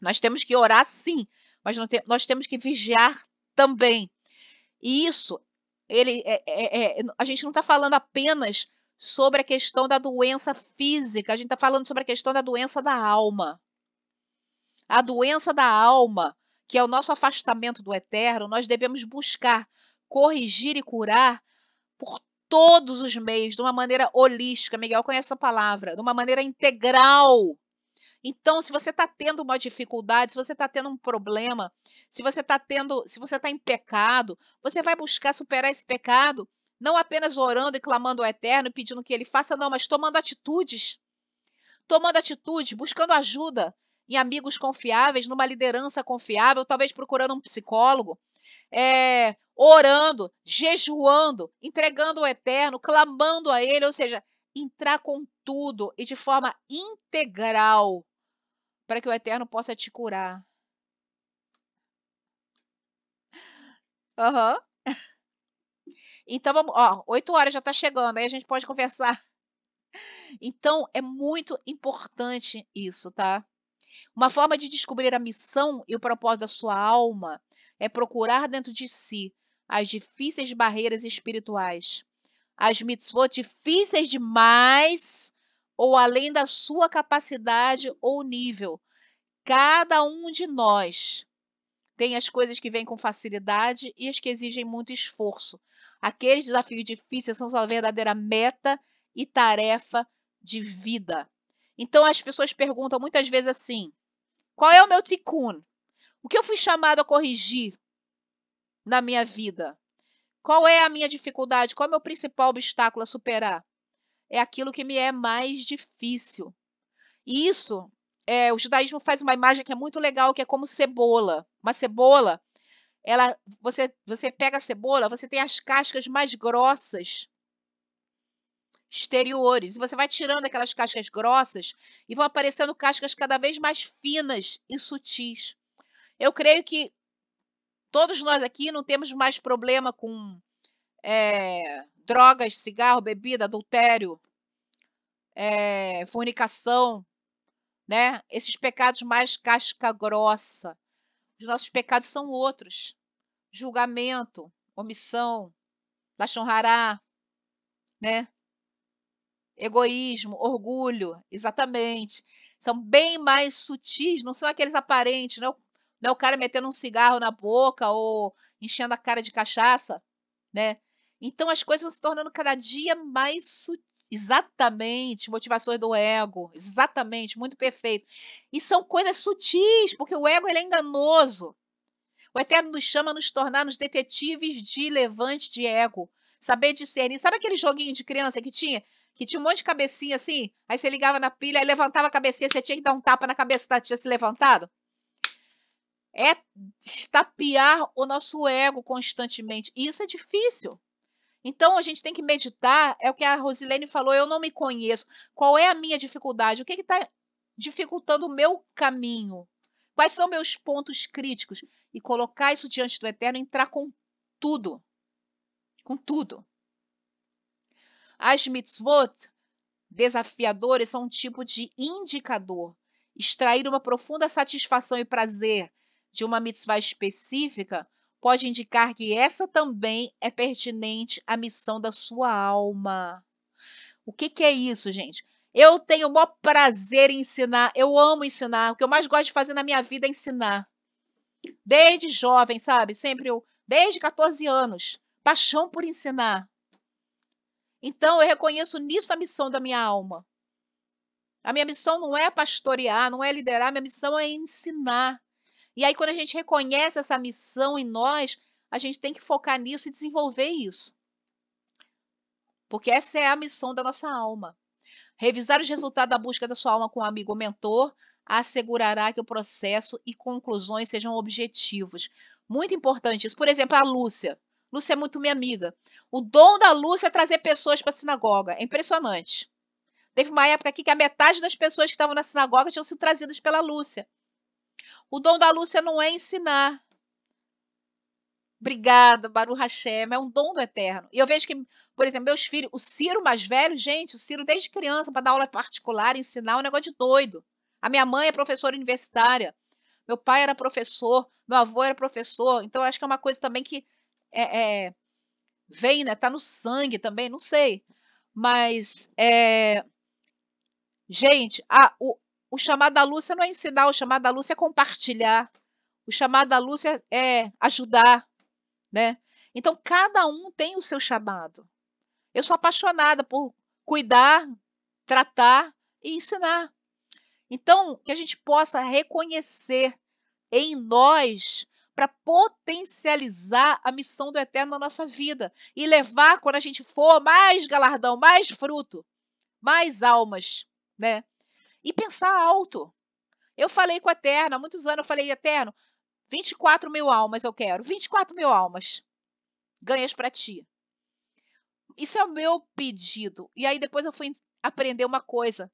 Nós temos que orar, sim, mas nós temos que vigiar também. E isso, a gente não está falando apenas sobre a questão da doença física, a gente está falando sobre a questão da doença da alma. A doença da alma, que é o nosso afastamento do eterno, nós devemos buscar corrigir e curar por todos os meios, de uma maneira holística. Miguel conhece essa palavra, de uma maneira integral. Então, se você está tendo uma dificuldade, se você está tendo um problema, se você está em pecado, você vai buscar superar esse pecado, não apenas orando e clamando ao Eterno e pedindo que Ele faça, não, mas tomando atitudes, buscando ajuda em amigos confiáveis, numa liderança confiável, talvez procurando um psicólogo, orando, jejuando, entregando ao Eterno, clamando a Ele, ou seja, entrar com tudo e de forma integral, para que o Eterno possa te curar. Aham. Então, vamos, 8 horas já está chegando, aí a gente pode conversar. Então, é muito importante isso, tá? Uma forma de descobrir a missão e o propósito da sua alma é procurar dentro de si as difíceis barreiras espirituais, as mitzvot difíceis demais ou além da sua capacidade ou nível. Cada um de nós tem as coisas que vêm com facilidade e as que exigem muito esforço. Aqueles desafios difíceis são sua verdadeira meta e tarefa de vida. Então as pessoas perguntam muitas vezes assim: qual é o meu tikkun? O que eu fui chamado a corrigir na minha vida? Qual é a minha dificuldade? Qual é o meu principal obstáculo a superar? É aquilo que me é mais difícil. E isso, o judaísmo faz uma imagem que é muito legal, que é como cebola. Uma cebola, você pega a cebola, você tem as cascas mais grossas exteriores. E você vai tirando aquelas cascas grossas e vão aparecendo cascas cada vez mais finas e sutis. Eu creio que todos nós aqui não temos mais problema com drogas, cigarro, bebida, adultério, fornicação, né? Esses pecados mais casca grossa. Os nossos pecados são outros. Julgamento, omissão, lashon hará, né? Egoísmo, orgulho, exatamente. São bem mais sutis, não são aqueles aparentes, não é o cara metendo um cigarro na boca ou enchendo a cara de cachaça, né? Então as coisas vão se tornando cada dia mais sutis. Exatamente, motivações do ego, exatamente, muito perfeito. E são coisas sutis, porque o ego ele é enganoso. O Eterno nos chama a nos tornarmos detetives de levante de ego. Saber discernir. Sabe aquele joguinho de criança que tinha? Que tinha um monte de cabecinha assim? Aí você ligava na pilha, aí levantava a cabecinha, você tinha que dar um tapa na cabeça que tinha se levantado? É estapear o nosso ego constantemente. E isso é difícil. Então a gente tem que meditar, é o que a Rosilene falou, eu não me conheço. Qual é a minha dificuldade? O que está dificultando o meu caminho? Quais são meus pontos críticos? E colocar isso diante do Eterno, entrar com tudo. Com tudo. As mitzvot desafiadoras são um tipo de indicador. Extrair uma profunda satisfação e prazer de uma mitzvah específica pode indicar que essa também é pertinente à missão da sua alma. O que é isso, gente? Eu tenho o maior prazer em ensinar, eu amo ensinar. O que eu mais gosto de fazer na minha vida é ensinar. Desde jovem, sabe? Desde 14 anos. Paixão por ensinar. Então, eu reconheço nisso a missão da minha alma. A minha missão não é pastorear, não é liderar, minha missão é ensinar. E aí, quando a gente reconhece essa missão em nós, a gente tem que focar nisso e desenvolver isso. Porque essa é a missão da nossa alma. Revisar os resultados da busca da sua alma com um amigo ou mentor assegurará que o processo e conclusões sejam objetivos. Muito importante isso. Por exemplo, a Lúcia. Lúcia é muito minha amiga. O dom da Lúcia é trazer pessoas para a sinagoga. É impressionante. Teve uma época aqui que a metade das pessoas que estavam na sinagoga tinham sido trazidas pela Lúcia. O dom da Lúcia não é ensinar. Obrigada, Baruch Hashem. É um dom do Eterno. E eu vejo que, por exemplo, meus filhos, o Ciro mais velho, gente, o Ciro desde criança para dar aula particular, ensinar, é um negócio de doido. A minha mãe é professora universitária. Meu pai era professor. Meu avô era professor. Então, acho que é uma coisa também que vem, né? Tá no sangue também, não sei. Mas, gente, o chamado da Lúcia não é ensinar, o chamado da Lúcia é compartilhar. O chamado da Lúcia é ajudar, né? Então, cada um tem o seu chamado. Eu sou apaixonada por cuidar, tratar e ensinar. Então, que a gente possa reconhecer em nós para potencializar a missão do Eterno na nossa vida e levar, quando a gente for, mais galardão, mais fruto, mais almas, né? E pensar alto. Eu falei com o Eterno, há muitos anos eu falei, Eterno, 24 mil almas eu quero, 24 mil almas ganhas para ti. Isso é o meu pedido. E aí depois eu fui aprender uma coisa.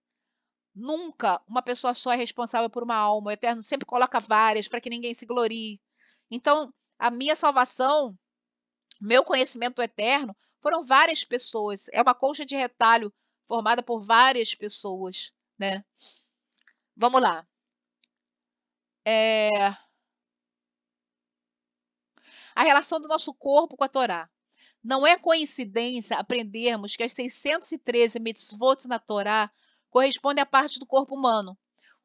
Nunca uma pessoa só é responsável por uma alma. O Eterno sempre coloca várias para que ninguém se glorie. Então, a minha salvação, meu conhecimento do Eterno, foram várias pessoas. É uma colcha de retalho formada por várias pessoas, né? Vamos lá. A relação do nosso corpo com a Torá. Não é coincidência aprendermos que as 613 mitzvot na Torá correspondem à parte do corpo humano.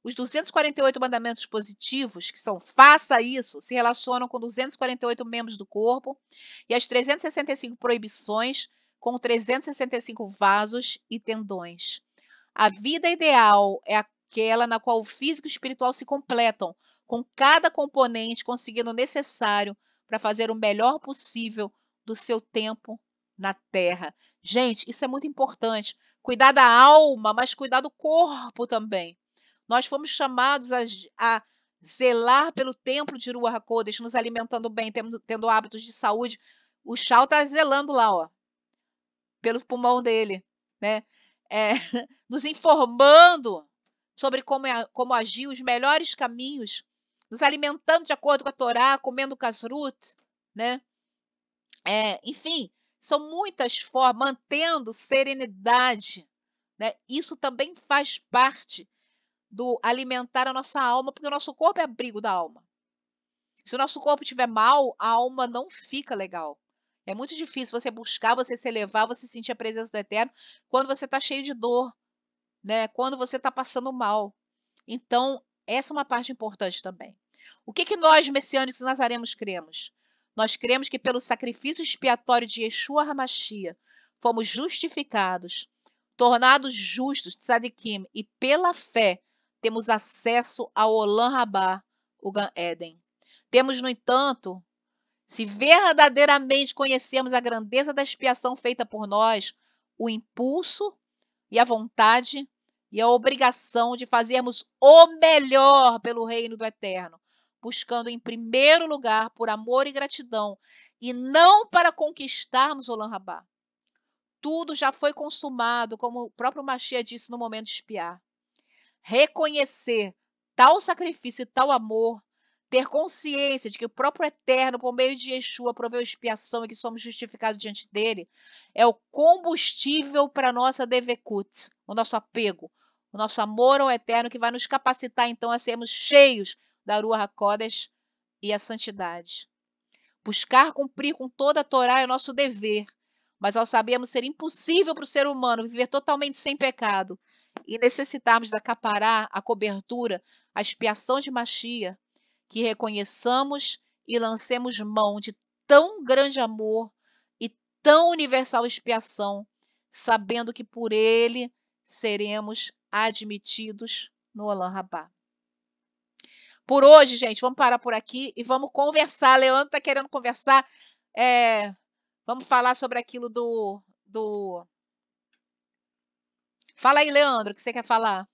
Os 248 mandamentos positivos, que são faça isso, se relacionam com 248 membros do corpo, e as 365 proibições com 365 vasos e tendões. A vida ideal é aquela na qual o físico e o espiritual se completam, com cada componente conseguindo o necessário para fazer o melhor possível do seu tempo na Terra. Gente, isso é muito importante. Cuidar da alma, mas cuidar do corpo também. Nós fomos chamados a zelar pelo templo de Ruach HaKodesh, nos alimentando bem, tendo hábitos de saúde. O Shao está zelando lá, ó, pelo pulmão dele, né? Nos informando sobre como agir, os melhores caminhos, nos alimentando de acordo com a Torá, comendo kashrut, né? Enfim, são muitas formas, mantendo serenidade, né? Isso também faz parte do alimentar a nossa alma, porque o nosso corpo é abrigo da alma. Se o nosso corpo estiver mal, a alma não fica legal. É muito difícil você buscar, você se elevar, você sentir a presença do Eterno quando você está cheio de dor, né? Quando você está passando mal. Então, essa é uma parte importante também. O que nós, messiânicos nazarenos, cremos? Nós cremos que pelo sacrifício expiatório de Yeshua HaMashiach fomos justificados, tornados justos, tzadikim, e pela fé temos acesso ao Olam Rabá, o Gan Eden. Temos, no entanto, se verdadeiramente conhecermos a grandeza da expiação feita por nós, o impulso e a vontade e a obrigação de fazermos o melhor pelo reino do Eterno, buscando em primeiro lugar por amor e gratidão, e não para conquistarmos o Olam Rabá. Tudo já foi consumado, como o próprio Mashiach disse no momento de expiar. Reconhecer tal sacrifício e tal amor, ter consciência de que o próprio Eterno, por meio de Yeshua, proveu expiação e que somos justificados diante dele, é o combustível para a nossa devekut, o nosso apego, o nosso amor ao Eterno, que vai nos capacitar, então, a sermos cheios da Ruach HaKodesh e a santidade. Buscar cumprir com toda a Torá é o nosso dever, mas ao sabermos ser impossível para o ser humano viver totalmente sem pecado e necessitarmos da capará, a cobertura, a expiação de Mashiach, que reconheçamos e lancemos mão de tão grande amor e tão universal expiação, sabendo que por ele seremos admitidos no Olam Rabá. Por hoje, gente, vamos parar por aqui e vamos conversar. Leandro está querendo conversar. Vamos falar sobre aquilo do... Fala aí, Leandro, o que você quer falar?